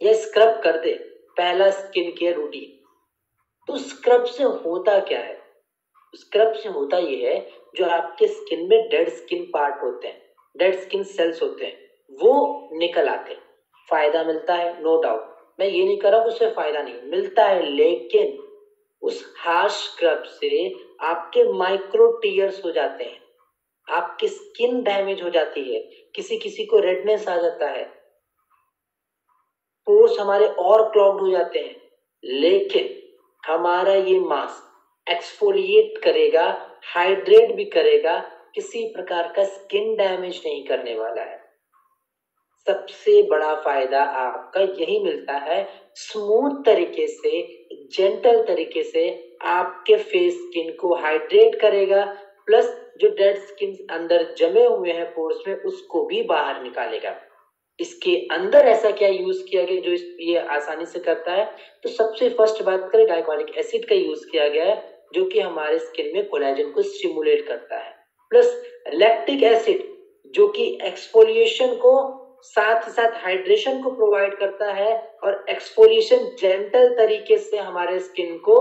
या स्क्रब कर दे, पहला स्किन केयर रूटीन। तो स्क्रब से होता क्या है, स्क्रब से होता ये है जो आपके स्किन में डेड स्किन पार्ट होते हैं, डेड स्किन सेल्स होते हैं, वो निकल आते हैं। फायदा मिलता है नो डाउट, मैं ये नहीं कर रहा हूं उससे फायदा नहीं मिलता है, लेकिन उस हार्श स्क्रब से आपके माइक्रो टीयर्स हो जाते हैं, आपकी स्किन डैमेज हो जाती है, किसी किसी को रेडनेस आ जाता है, पोर्स हमारे और क्लॉग्ड हो जाते हैं। लेकिन हमारा ये मास्क एक्सफोलिएट करेगा, हाइड्रेट भी करेगा, किसी प्रकार का स्किन डैमेज नहीं करने वाला है। सबसे बड़ा फायदा आपका यही मिलता है, स्मूथ तरीके से, जेंटल तरीके से आपके फेस स्किन को हाइड्रेट करेगा, प्लस जो डेड स्किन अंदर जमे हुए हैं पोर्स में उसको भी बाहर निकालेगा। इसके अंदर ऐसा क्या यूज किया गया जो ये आसानी से करता है, तो सबसे फर्स्ट बात करें ग्लाइकोलिक एसिड का यूज किया गया है, जो कि हमारे स्किन में कोलेजन को स्टिमुलेट करता है, प्लस लैक्टिक एसिड जो कि एक्सफोलिएशन को साथ ही साथ हाइड्रेशन को प्रोवाइड करता है, और एक्सफोलिएशन जेंटल तरीके से हमारे स्किन को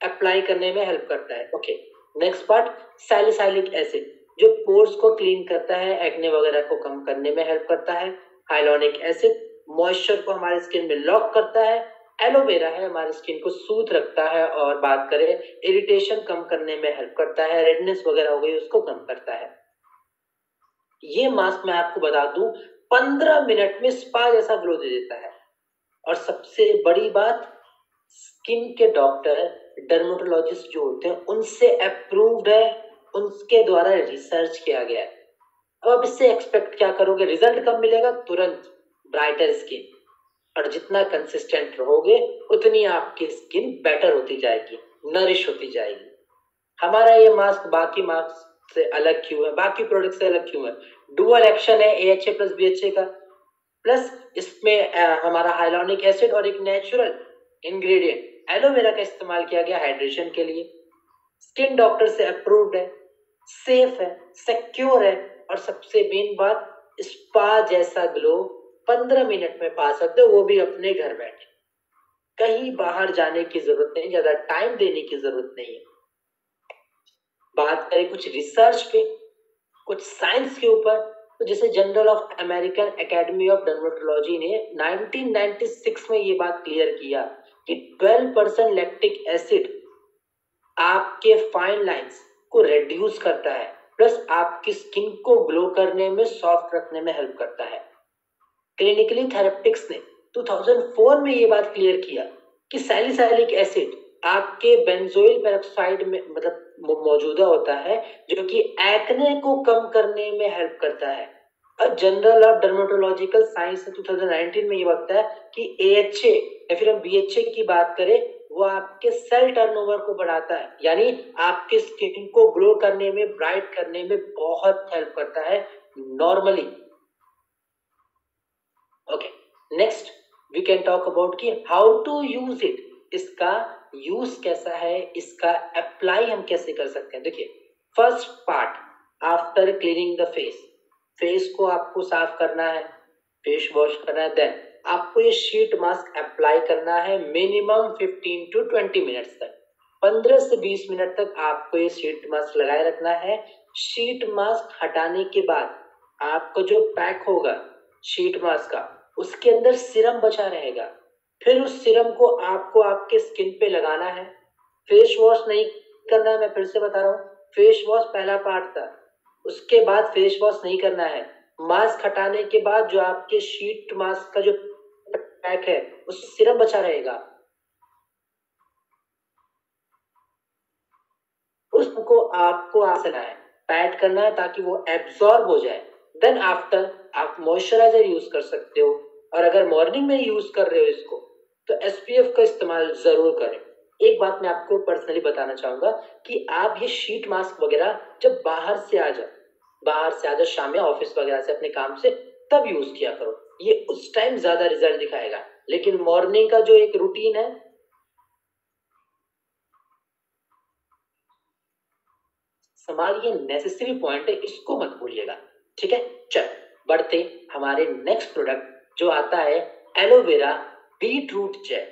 अप्लाई करने में हेल्प करता है। Okay, next part, salicylic acid जो पोर्स को क्लीन करता है, एक्ने वगैरह को कम करने में हेल्प करता है। हाइलोनिक एसिड मॉइस्चर को हमारे स्किन में लॉक करता है। एलोवेरा है हमारे स्किन को सूथ रखता है, और बात करें इरिटेशन कम करने में हेल्प करता है, रेडनेस वगैरह हो गई उसको कम करता है। ये मास्क मैं आपको बता दूं 15 मिनट में स्पा जैसा ग्लो दे देता है। और सबसे बड़ी बात, स्किन के डॉक्टर, डर्मेटोलॉजिस्ट जो होते हैं उनसे अप्रूव्ड है, उनके द्वारा रिसर्च किया गया है। अब आप इससे एक्सपेक्ट क्या करोगे, रिजल्ट कब मिलेगा, तुरंत, ब्राइटर स्किन, और जितना कंसिस्टेंट रहोगे उतनी आपकी स्किन बेटर होती जाएगी, नरिश होती जाएगी। हमारा ये मास्क बाकी मास्क से अलग क्यों है, बाकी प्रोडक्ट से अलग क्यों है, डुअल एक्शन है AHA प्लस BHA का, प्लस इसमें हमारा हाइलोनिक एसिड और एक नेचुरल इंग्रेडिएंट एलोवेरा का इस्तेमाल किया गया हाइड्रेशन के लिए। स्किन डॉक्टर से अप्रूव्ड है, सेफ है, सिक्योर है, और सबसे मेन बात, स्पा जैसा ग्लो 15 मिनट में पा सकते हो, वो भी अपने घर बैठे, कहीं बाहर जाने की जरूरत नहीं, ज्यादा टाइम देने की जरूरत नहीं है। बात करें कुछ रिसर्च पे, कुछ साइंस के ऊपर, तो जैसे journal of American academy of dermatology ने 1996 में ये बात क्लियर किया कि 12% लैक्टिक एसिड आपके फाइन लाइंस को रिड्यूस करता है, प्लस आपकी स्किन को ग्लो करने में, सॉफ्ट रखने में हेल्प करता है। क्लिनिकली थेरेप्टिक्स ने 2004 में ये बात क्लियर किया कि सैलिसाइलिक एसिड आपके बेंजोइल पेरोक्साइड में मतलब मौजूदा होता है, जो कि एक्ने को कम करने में हेल्प करता है। और जर्नल ऑफ डर्मेटोलॉजिकल साइंस 2019 में ये बताता है कि AHA या फिर हम BHA की बात करें, वो आपके सेल टर्नओवर को बढ़ाता है, यानी आपके स्किन को ग्लो करने में, ब्राइट करने में बहुत हेल्प करता है normally. Okay, next we can talk about कि हाउ टू यूज इट, इसका यूज कैसा है, इसका अप्लाई हम कैसे कर सकते हैं। देखिए, first part, after cleaning the face, face को आपको साफ करना है, फेस वॉश करना है, देन आपको ये शीट मास्क अप्लाई करना है मिनिमम 15 to 20 मिनट्स तक। 15 से 20 मिनट तक आपको ये शीट मास्क लगाए रखना है। शीट मास्क हटाने के बाद आपका जो पैक होगा शीट मास्क का, उसके अंदर सीरम बचा रहेगा। फिर उस सीरम को आपको आपके स्किन पे लगाना है। फेस वॉश नहीं करना है, मैं फिर से बता रहा हूँ, फेस वॉश पहला पार्ट था, उसके बाद फेस वॉश नहीं करना है। मास्क हटाने के बाद जो आपके शीट मास्क का जो पैक है, उस सीरम बचा रहेगा, उसको आपको आसना है, पैड करना है ताकि वो एब्जॉर्ब हो जाए। देन आफ्टर आप मॉइस्चराइजर यूज कर सकते हो, और अगर मॉर्निंग में यूज कर रहे हो इसको, तो SPF का इस्तेमाल जरूर करें। एक बात मैं आपको पर्सनली बताना चाहूंगा कि आप ये शीट मास्क वगैरह जब बाहर से आ जाओ शाम में ऑफिस वगैरह से अपने काम से, तब यूज किया करो, ये उस टाइम ज्यादा रिजल्ट दिखाएगा। लेकिन मॉर्निंग का जो एक रूटीन है, सवाल ये नेसेसरी पॉइंट है, इसको मत भूलिएगा, ठीक है। चल बढ़ते हमारे नेक्स्ट प्रोडक्ट जो आता है एलोवेरा बीटरूट जेल,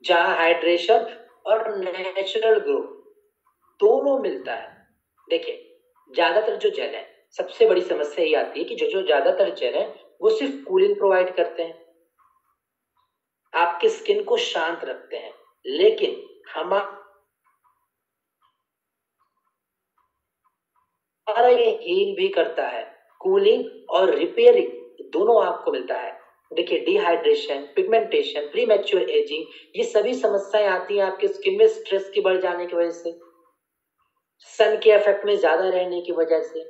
जहां हाइड्रेशन और नेचुरल ग्लो दोनों मिलता है। देखिए, ज्यादातर जो जेल है, सबसे बड़ी समस्या ये आती है कि जो ज्यादातर जेल है वो सिर्फ कूलिंग प्रोवाइड करते हैं, आपके स्किन को शांत रखते हैं, लेकिन हमारा ये हील भी करता है, कूलिंग और रिपेयरिंग दोनों आपको मिलता है। देखिए, डिहाइड्रेशन, पिगमेंटेशन, प्रीमैच्योर एजिंग, ये सभी समस्याएं आती हैं आपके स्किन में स्ट्रेस की बढ़ जाने की वजह से, सन के इफेक्ट में ज्यादा रहने की वजह से,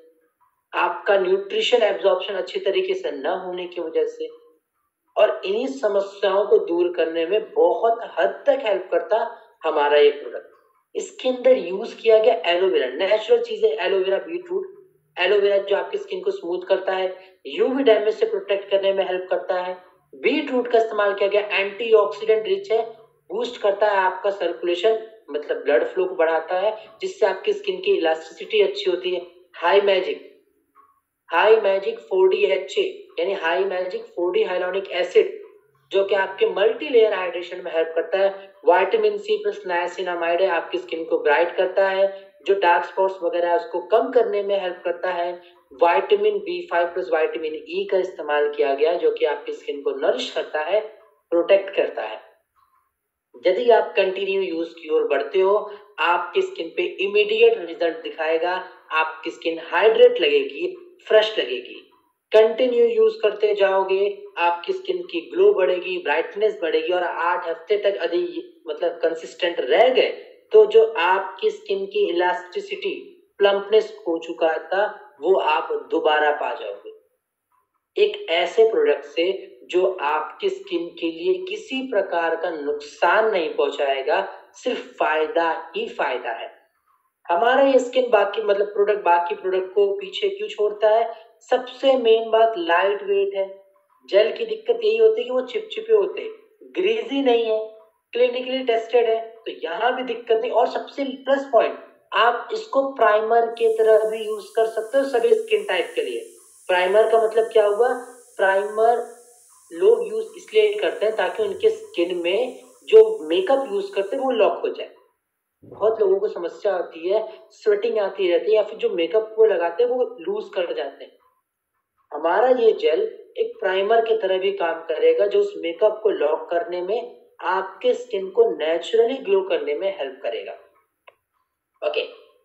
आपका न्यूट्रिशन एब्जॉर्प्शन अच्छी तरीके से न होने की वजह से, और इन्हीं समस्याओं को दूर करने में बहुत हद तक हेल्प करता हमारा ये प्रोडक्ट। इसके अंदर यूज किया गया एलोवेरा, नेचुरल चीज है एलोवेरा बीटरूट। एलोवेरा जो आपकी स्किन को स्मूथ करता है, यूवी डैमेज से प्रोटेक्ट करने में हेल्प करता है। बीटरूट का इस्तेमाल किया गया, एंटीऑक्सीडेंट रिच है, बूस्ट करता है आपका सर्कुलेशन, मतलब ब्लड फ्लो को बढ़ाता है, जिससे आपकी स्किन की इलास्टिसिटी अच्छी होती है। हाई मैजिक 4DHA यानी high magic 4D hyaluronic acid, जो कि आपके मल्टी लेयर हाइड्रेशन में हेल्प करता है। विटामिन सी प्लस नाइसिनामाइड है, आपकी स्किन को ब्राइट करता है, जो डार्क स्पॉट्स वगैरह है उसको कम करने में हेल्प करता है। Vitamin B5 plus vitamin E का इस्तेमाल किया गया, जो कि आपकी स्किन को नरिश करता है, प्रोटेक्ट करता है। यदि आप कंटिन्यू यूज की ओर बढ़ते हो, आपकी स्किन पे इमीडिएट रिजल्ट दिखाएगा, आपकी स्किन हाइड्रेट लगेगी, फ्रेश लगेगी। कंटिन्यू यूज करते जाओगे, आपकी स्किन की ग्लो बढ़ेगी, ब्राइटनेस बढ़ेगी, और 8 हफ्ते तक अधिक मतलब कंसिस्टेंट रह गए, तो जो आपकी स्किन की इलास्टिसिटी, प्लम्पनेस हो चुका था, वो आप दोबारा पा जाओगे एक ऐसे प्रोडक्ट से जो आपकी स्किन के लिए किसी प्रकार का नुकसान नहीं पहुंचाएगा, सिर्फ फायदा ही फायदा है। हमारा ये स्किन बाकी मतलब प्रोडक्ट बाकी प्रोडक्ट को पीछे क्यों छोड़ता है? सबसे मेन बात लाइट वेट है। जेल की दिक्कत यही होती है कि वो चिपचिपे होते हैं, ग्रीजी नहीं है, क्लिनिकली टेस्टेड है, तो यहाँ भी दिक्कत नहीं। और सबसे प्लस पॉइंट, आप इसको प्राइमर के तरह भी यूज कर सकते हो सभी स्किन टाइप के लिए। प्राइमर का मतलब क्या हुआ? प्राइमर लोग यूज इसलिए करते हैं ताकि उनके स्किन में जो मेकअप यूज करते हैं वो लॉक हो जाए। बहुत लोगों को समस्या आती है, स्वेटिंग आती रहती है या फिर जो मेकअप वो लगाते हैं वो लूज कर जाते हैं। हमारा ये जेल एक प्राइमर की तरह भी काम करेगा जो उस मेकअप को लॉक करने में, आपके स्किन को नेचुरली ग्लो करने में हेल्प करेगा। Okay,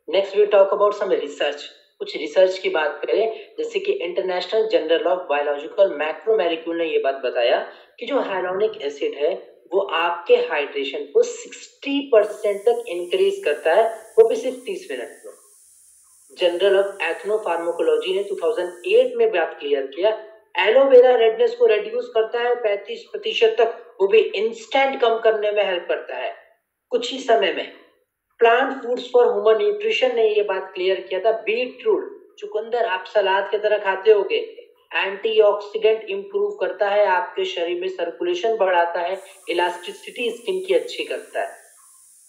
next we talk about some research. कुछ रिसर्च की बात करें, जैसे कि international journal of biological macromolecule ने ये बात बताया कि जो हाइलोनिक एसिड है वो आपके हाइड्रेशन को 60% तक इंक्रीज करता है, वो भी सिर्फ 30 मिनट में। जर्नल ऑफ एथनोफार्माकोलॉजी ने 2008 में बात क्लियर किया, एलोवेरा रेडनेस को रिड्यूस करता है 35% तक, वो भी इंस्टेंट कम करने में हेल्प करता है कुछ ही समय में। Plant foods for human nutrition ने ये बात क्लियर किया था, बीटरूट, चुकंदर आप सलाद की तरह खाते होगे, एंटीऑक्सीडेंट इंप्रूव करता है, आपके शरीर में सर्कुलेशन बढ़ाता है, इलास्टिसिटी स्किन की अच्छी करता है।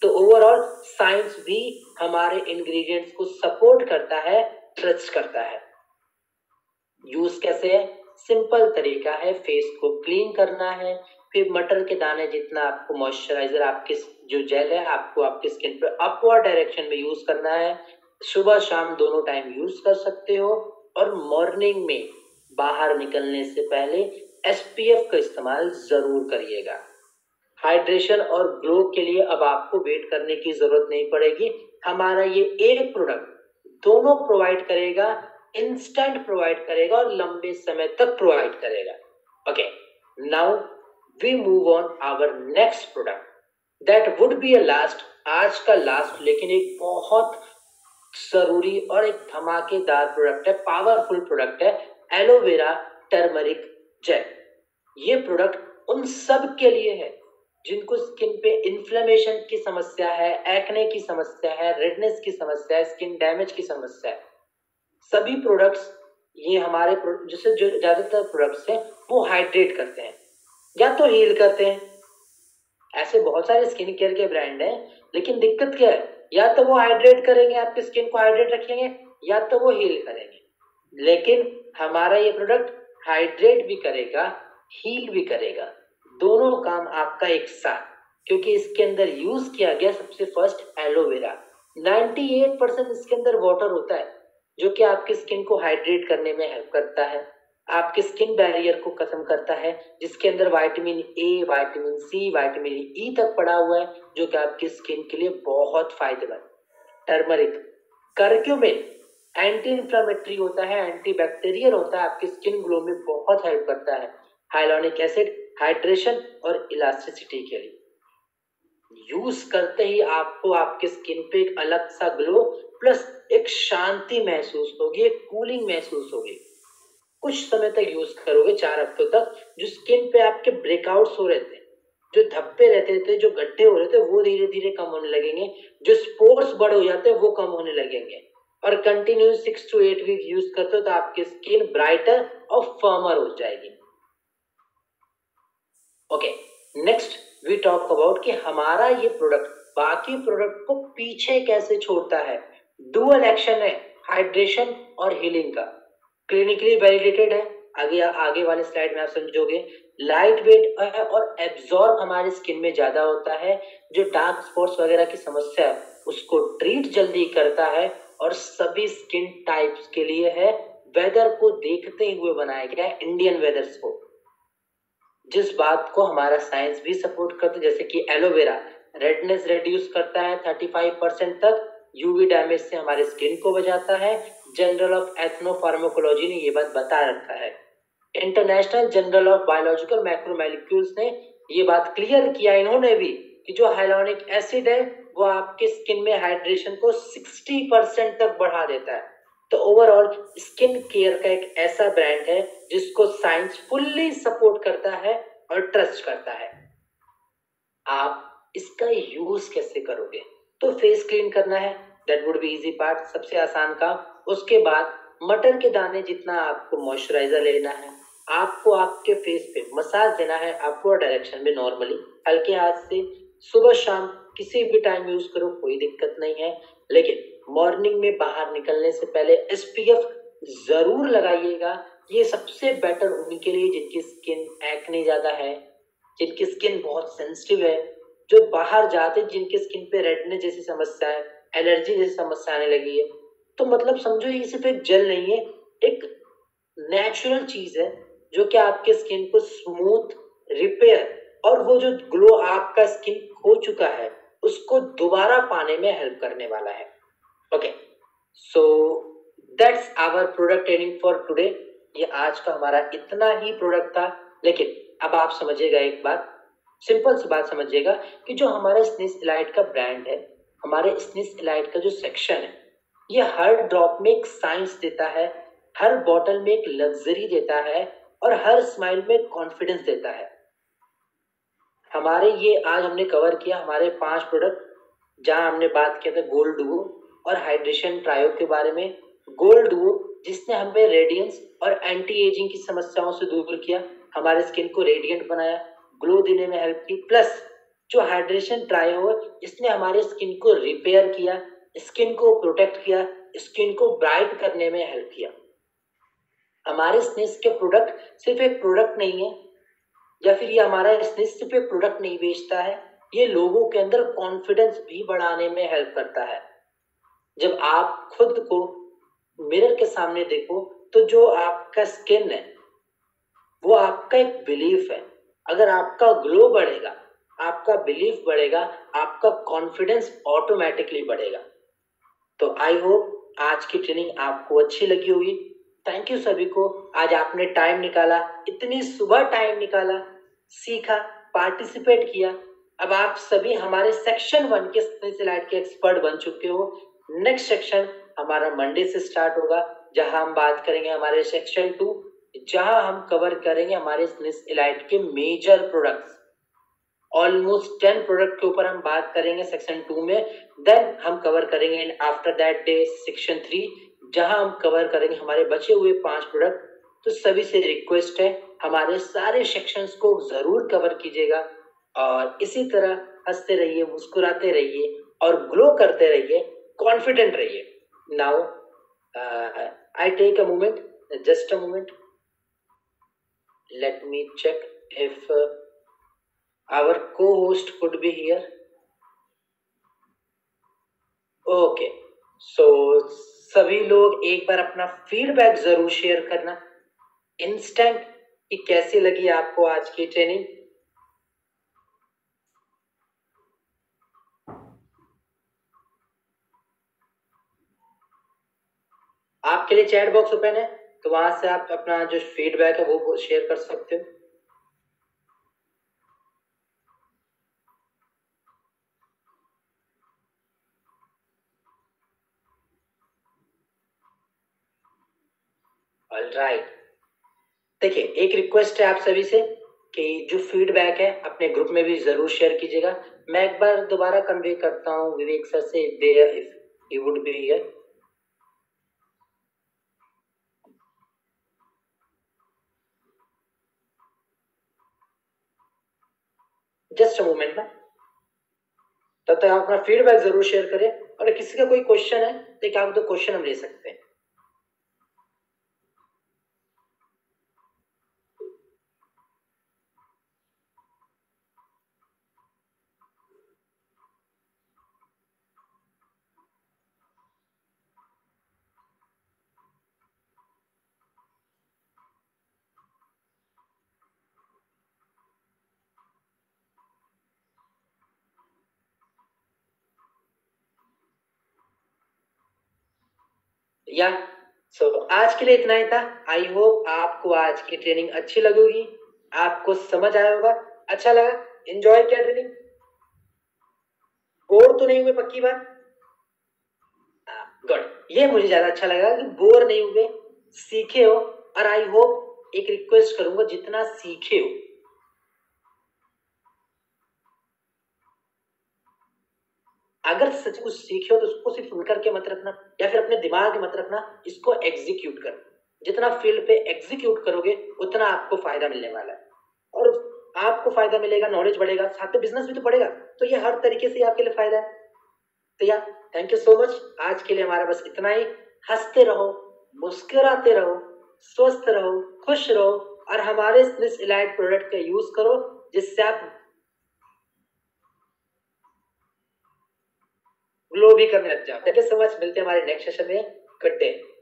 तो ओवरऑल साइंस भी हमारे इंग्रेडिएंट्स को सपोर्ट करता है, ट्रस्ट करता है। यूज कैसे है? सिंपल तरीका है, फेस को क्लीन करना है, फिर मटर के दाने जितना आपको मॉइस्चराइजर आपके जो जेल है आपको आपकी स्किन पे अपवर्ड डायरेक्शन में यूज करना है। सुबह शाम दोनों टाइम यूज कर सकते हो, और मॉर्निंग में बाहर निकलने से पहले एसपीएफ का इस्तेमाल जरूर करिएगा। हाइड्रेशन और ग्लो के लिए अब आपको वेट करने की जरूरत नहीं पड़ेगी, हमारा ये एक प्रोडक्ट दोनों प्रोवाइड करेगा, इंस्टेंट प्रोवाइड करेगा और लंबे समय तक प्रोवाइड करेगा। Okay, now we move on our next product, that would be a last, आज का लास्ट, लेकिन एक बहुत जरूरी और एक धमाकेदार प्रोडक्ट है, पावरफुल प्रोडक्ट है, एलोवेरा टर्मरिक जेल। ये प्रोडक्ट उन सब के लिए है जिनको स्किन पे इन्फ्लेमेशन की समस्या है, एक्ने की समस्या है, रेडनेस की समस्या है, स्किन डैमेज की समस्या है। सभी प्रोडक्ट्स ये हमारे जैसे जो ज्यादातर प्रोडक्ट्स हैं वो हाइड्रेट करते हैं या तो हील करते हैं। ऐसे बहुत सारे स्किन केयर के ब्रांड हैं, लेकिन दिक्कत क्या है, या तो वो हाइड्रेट करेंगे, आपकी स्किन को हाइड्रेट रखेंगे, या तो वो हील करेंगे। लेकिन हमारा ये प्रोडक्ट हाइड्रेट भी करेगा, हील भी करेगा, दोनों काम आपका एक साथ, क्योंकि इसके अंदर यूज किया गया सबसे फर्स्ट एलोवेरा। 98% इसके अंदर वाटर होता है जो कि आपकी स्किन को हाइड्रेट करने में हेल्प करता है, आपके स्किन बैरियर को खत्म करता है, जिसके अंदर vitamin A, vitamin C, vitamin E तक पड़ा हुआ है, जो कि आपकी स्किन के लिए बहुत फायदेमंद। टर्मरिक करक्यूमिन एंटी इंफ्लेमेटरी होता है, एंटी बैक्टीरियल होता है, आपकी स्किन ग्लो में बहुत हेल्प करता है। हाइलोनिक एसिड हाइड्रेशन और इलास्टिसिटी के लिए। यूज करते ही आपको आपके स्किन पे एक अलग सा ग्लो प्लस एक शांति महसूस होगी, एक कूलिंग महसूस होगी। कुछ समय तक यूज करोगे, 4 हफ्तों तक, जो स्किन पे आपके ब्रेकआउट्स हो रहे थे, जो धब्बे रहते थे, जो गड्ढे हो रहे थे, वो धीरे धीरे कम होने लगेंगे, जो स्पोर्स बड़े हो जाते हैं वो कम होने लगेंगे। और कंटिन्यू 6 to 8 वीक यूज करते हो तो आपकी स्किन ब्राइटर और फर्मर हो जाएगी। Okay, next we talk about कि हमारा ये प्रोडक्ट बाकी प्रोडक्ट को पीछे कैसे छोड़ता है। डुअल एक्शन है हाइड्रेशन और हीलिंग का, क्लिनिकली वैलिडेटेड है, आगे वाले स्लाइड में आप समझोगे। लाइट वेट है और एब्जॉर्ब हमारी स्किन में ज्यादा होता है, जो डार्क स्पॉट्स वगैरह की समस्या है उसको ट्रीट जल्दी करता है, और सभी स्किन टाइप्स के लिए है। वेदर को देखते हुए बनाया गया है, इंडियन वेदर्स को, जिस बात को हमारा साइंस भी सपोर्ट करता है, जैसे कि एलोवेरा रेडनेस रिड्यूस करता है 35% तक, यूवी डैमेज से हमारे स्किन को बचाता है। जर्नल ऑफ एथनोफार्माकोलॉजी ने ये बात बता रखा है। International journal of biological macromolecules ने ये बात क्लियर किया इन्होंने भी कि जो हाइलोनिक एसिड है वो आपके स्किन में हाइड्रेशन को 60% तक बढ़ा देता है। तो ओवरऑल स्किन केयर का एक ऐसा ब्रांड है जिसको साइंस फुल्ली सपोर्ट करता है और ट्रस्ट करता है। आप इसका यूज कैसे करोगे? तो फेस क्लीन करना है, that would be easy part, सबसे आसान काम। उसके बाद मटर के दाने जितना आपको मॉइस्चराइजर लेना है, आपको आपके फेस पे मसाज देना है अपवर्ड डायरेक्शन में, नॉर्मली हल्के हाथ से। सुबह शाम किसी भी टाइम यूज करो, कोई दिक्कत नहीं है, लेकिन मॉर्निंग में बाहर निकलने से पहले एसपीएफ जरूर लगाइएगा। ये सबसे बेटर उन्हीं के लिए जिनकी स्किन एक्ने ज्यादा है, जिनकी स्किन बहुत सेंसिटिव है, जो बाहर जाते जिनके स्किन पे रेडनेस जैसी समस्या है, एलर्जी जैसी समस्या आने लगी है, तो मतलब समझो ये सिर्फ एक जेल नहीं है, एक नेचुरल चीज है जो कि आपके स्किन को स्मूथ, रिपेयर और वो जो ग्लो आपका स्किन खो चुका है उसको दोबारा पाने में हेल्प करने वाला है। Okay, so that's our product training for today. ये आज का हमारा इतना ही प्रोडक्ट था, लेकिन अब आप समझिएगा एक बात, सिंपल सी बात समझिएगा कि जो हमारे स्निस इलाइट का ब्रांड है, हमारे स्निस इलाइट का जो सेक्शन है, ये हर ड्रॉप में एक साइंस देता है, हर बॉटल में एक लग्जरी देता है और हर स्माइल में कॉन्फिडेंस देता है। हमारे ये आज हमने कवर किया हमारे 5 प्रोडक्ट, जहां हमने बात किया था गोल्ड डुओ और हाइड्रेशन ट्रायो के बारे में। गोल्ड डुओ जिसने हमें रेडियंस और एंटी एजिंग की समस्याओं से दूर किया, हमारे स्किन को रेडिएंट बनाया, ग्लो देने में हेल्प की, प्लस जो हाइड्रेशन ट्रायो है इसने हमारे स्किन को रिपेयर किया, स्किन को प्रोटेक्ट किया, स्किन को ब्राइट करने में हेल्प किया। हमारे स्निस के प्रोडक्ट सिर्फ एक प्रोडक्ट नहीं है, या फिर ये हमारा स्निस सिर्फ एक प्रोडक्ट नहीं बेचता है, ये लोगों के अंदर कॉन्फिडेंस भी बढ़ाने में हेल्प करता है। जब आप खुद को मिरर के सामने देखो तो जो आपका स्किन है वो आपका एक बिलीफ है। अगर आपका ग्लो बढ़ेगा, आपका बिलीफ बढ़ेगा, आपका कॉन्फिडेंस ऑटोमेटिकली बढ़ेगा। तो आई होप आज की ट्रेनिंग आपको अच्छी लगी होगी। थैंक यू सभी को, आज आपने टाइम निकाला, इतनी सुबह टाइम निकाला, सीखा, पार्टिसिपेट किया। अब आप सभी हमारे सेक्शन 1 के स्निस इलाइट के एक्सपर्ट बन चुके हो। नेक्स्ट सेक्शन हमारा मंडे से स्टार्ट होगा, जहां हम बात करेंगे हमारे सेक्शन 2, जहां हम कवर करेंगे हमारे स्निस इलाइट के मेजर प्रोडक्ट्स। ऑलमोस्ट 10 प्रोडक्ट के ऊपर हम बात करेंगे सेक्शन 2 में। देन हम कवर करेंगे आफ्टर दैट डे सेक्शन 3, जहां हम कवर करेंगे हमारे बचे हुए 5 प्रोडक्ट। तो सभी से रिक्वेस्ट है हमारे सारे सेक्शंस को जरूर कवर कीजिएगा और इसी तरह हंसते रहिए, मुस्कुराते रहिए और ग्लो करते रहिए, कॉन्फिडेंट रहिए। Now I take a moment, just a moment, let me check if our co-host could be here. Okay, so सभी लोग एक बार अपना फीडबैक जरूर शेयर करना इंस्टेंट कि कैसी लगी आपको आज की ट्रेनिंग। आपके लिए चैट बॉक्स ओपन है, तो वहां से आप अपना जो फीडबैक है वो शेयर कर सकते हो। ऑलराइट, देखिए एक रिक्वेस्ट है आप सभी से कि जो फीडबैक है अपने ग्रुप में भी जरूर शेयर कीजिएगा। मैं एक बार दोबारा कन्वे करता हूँ विवेक सर से, if you would be here. Just a moment ना, तब तक आप अपना फीडबैक जरूर शेयर करें और किसी का कोई क्वेश्चन है तो आप तो क्वेश्चन हम ले सकते हैं। या आज के लिए इतना ही था। आई होप आपको आज की ट्रेनिंग अच्छी लगेगी, आपको समझ आया होगा, अच्छा लगा, एंजॉय किया ट्रेनिंग, बोर तो नहीं हुए, पक्की बात? गुड, ये मुझे ज्यादा अच्छा लगा कि बोर नहीं हुए, सीखे हो। और आई होप, एक रिक्वेस्ट करूंगा, जितना सीखे हो अगर सच कुछ सीखे हो तो उसको सिर्फ सुन करके मत रखना या फिर अपने दिमाग में मत रखना, इसको एग्जीक्यूट कर। जितना फील्ड पे एग्जीक्यूट करोगे उतना आपको फायदा मिलने वाला है और आपको फायदा मिलेगा, नॉलेज बढ़ेगा, साथ में बिजनेस भी तो बढ़ेगा। तो ये हर तरीके से आपके लिए फायदा है। तो या थैंक यू सो मच, आज के लिए हमारा बस इतना ही। हंसते रहो, मुस्कुराते रहो, स्वस्थ रहो, खुश रहो और हमारे स्निस इलाइट प्रोडक्ट का यूज करो, जिससे आप ग्लो भी करने लग जाओ। थैंक यू सो मच, मिलते हैं हमारे नेक्स्ट सेशन में। Good day.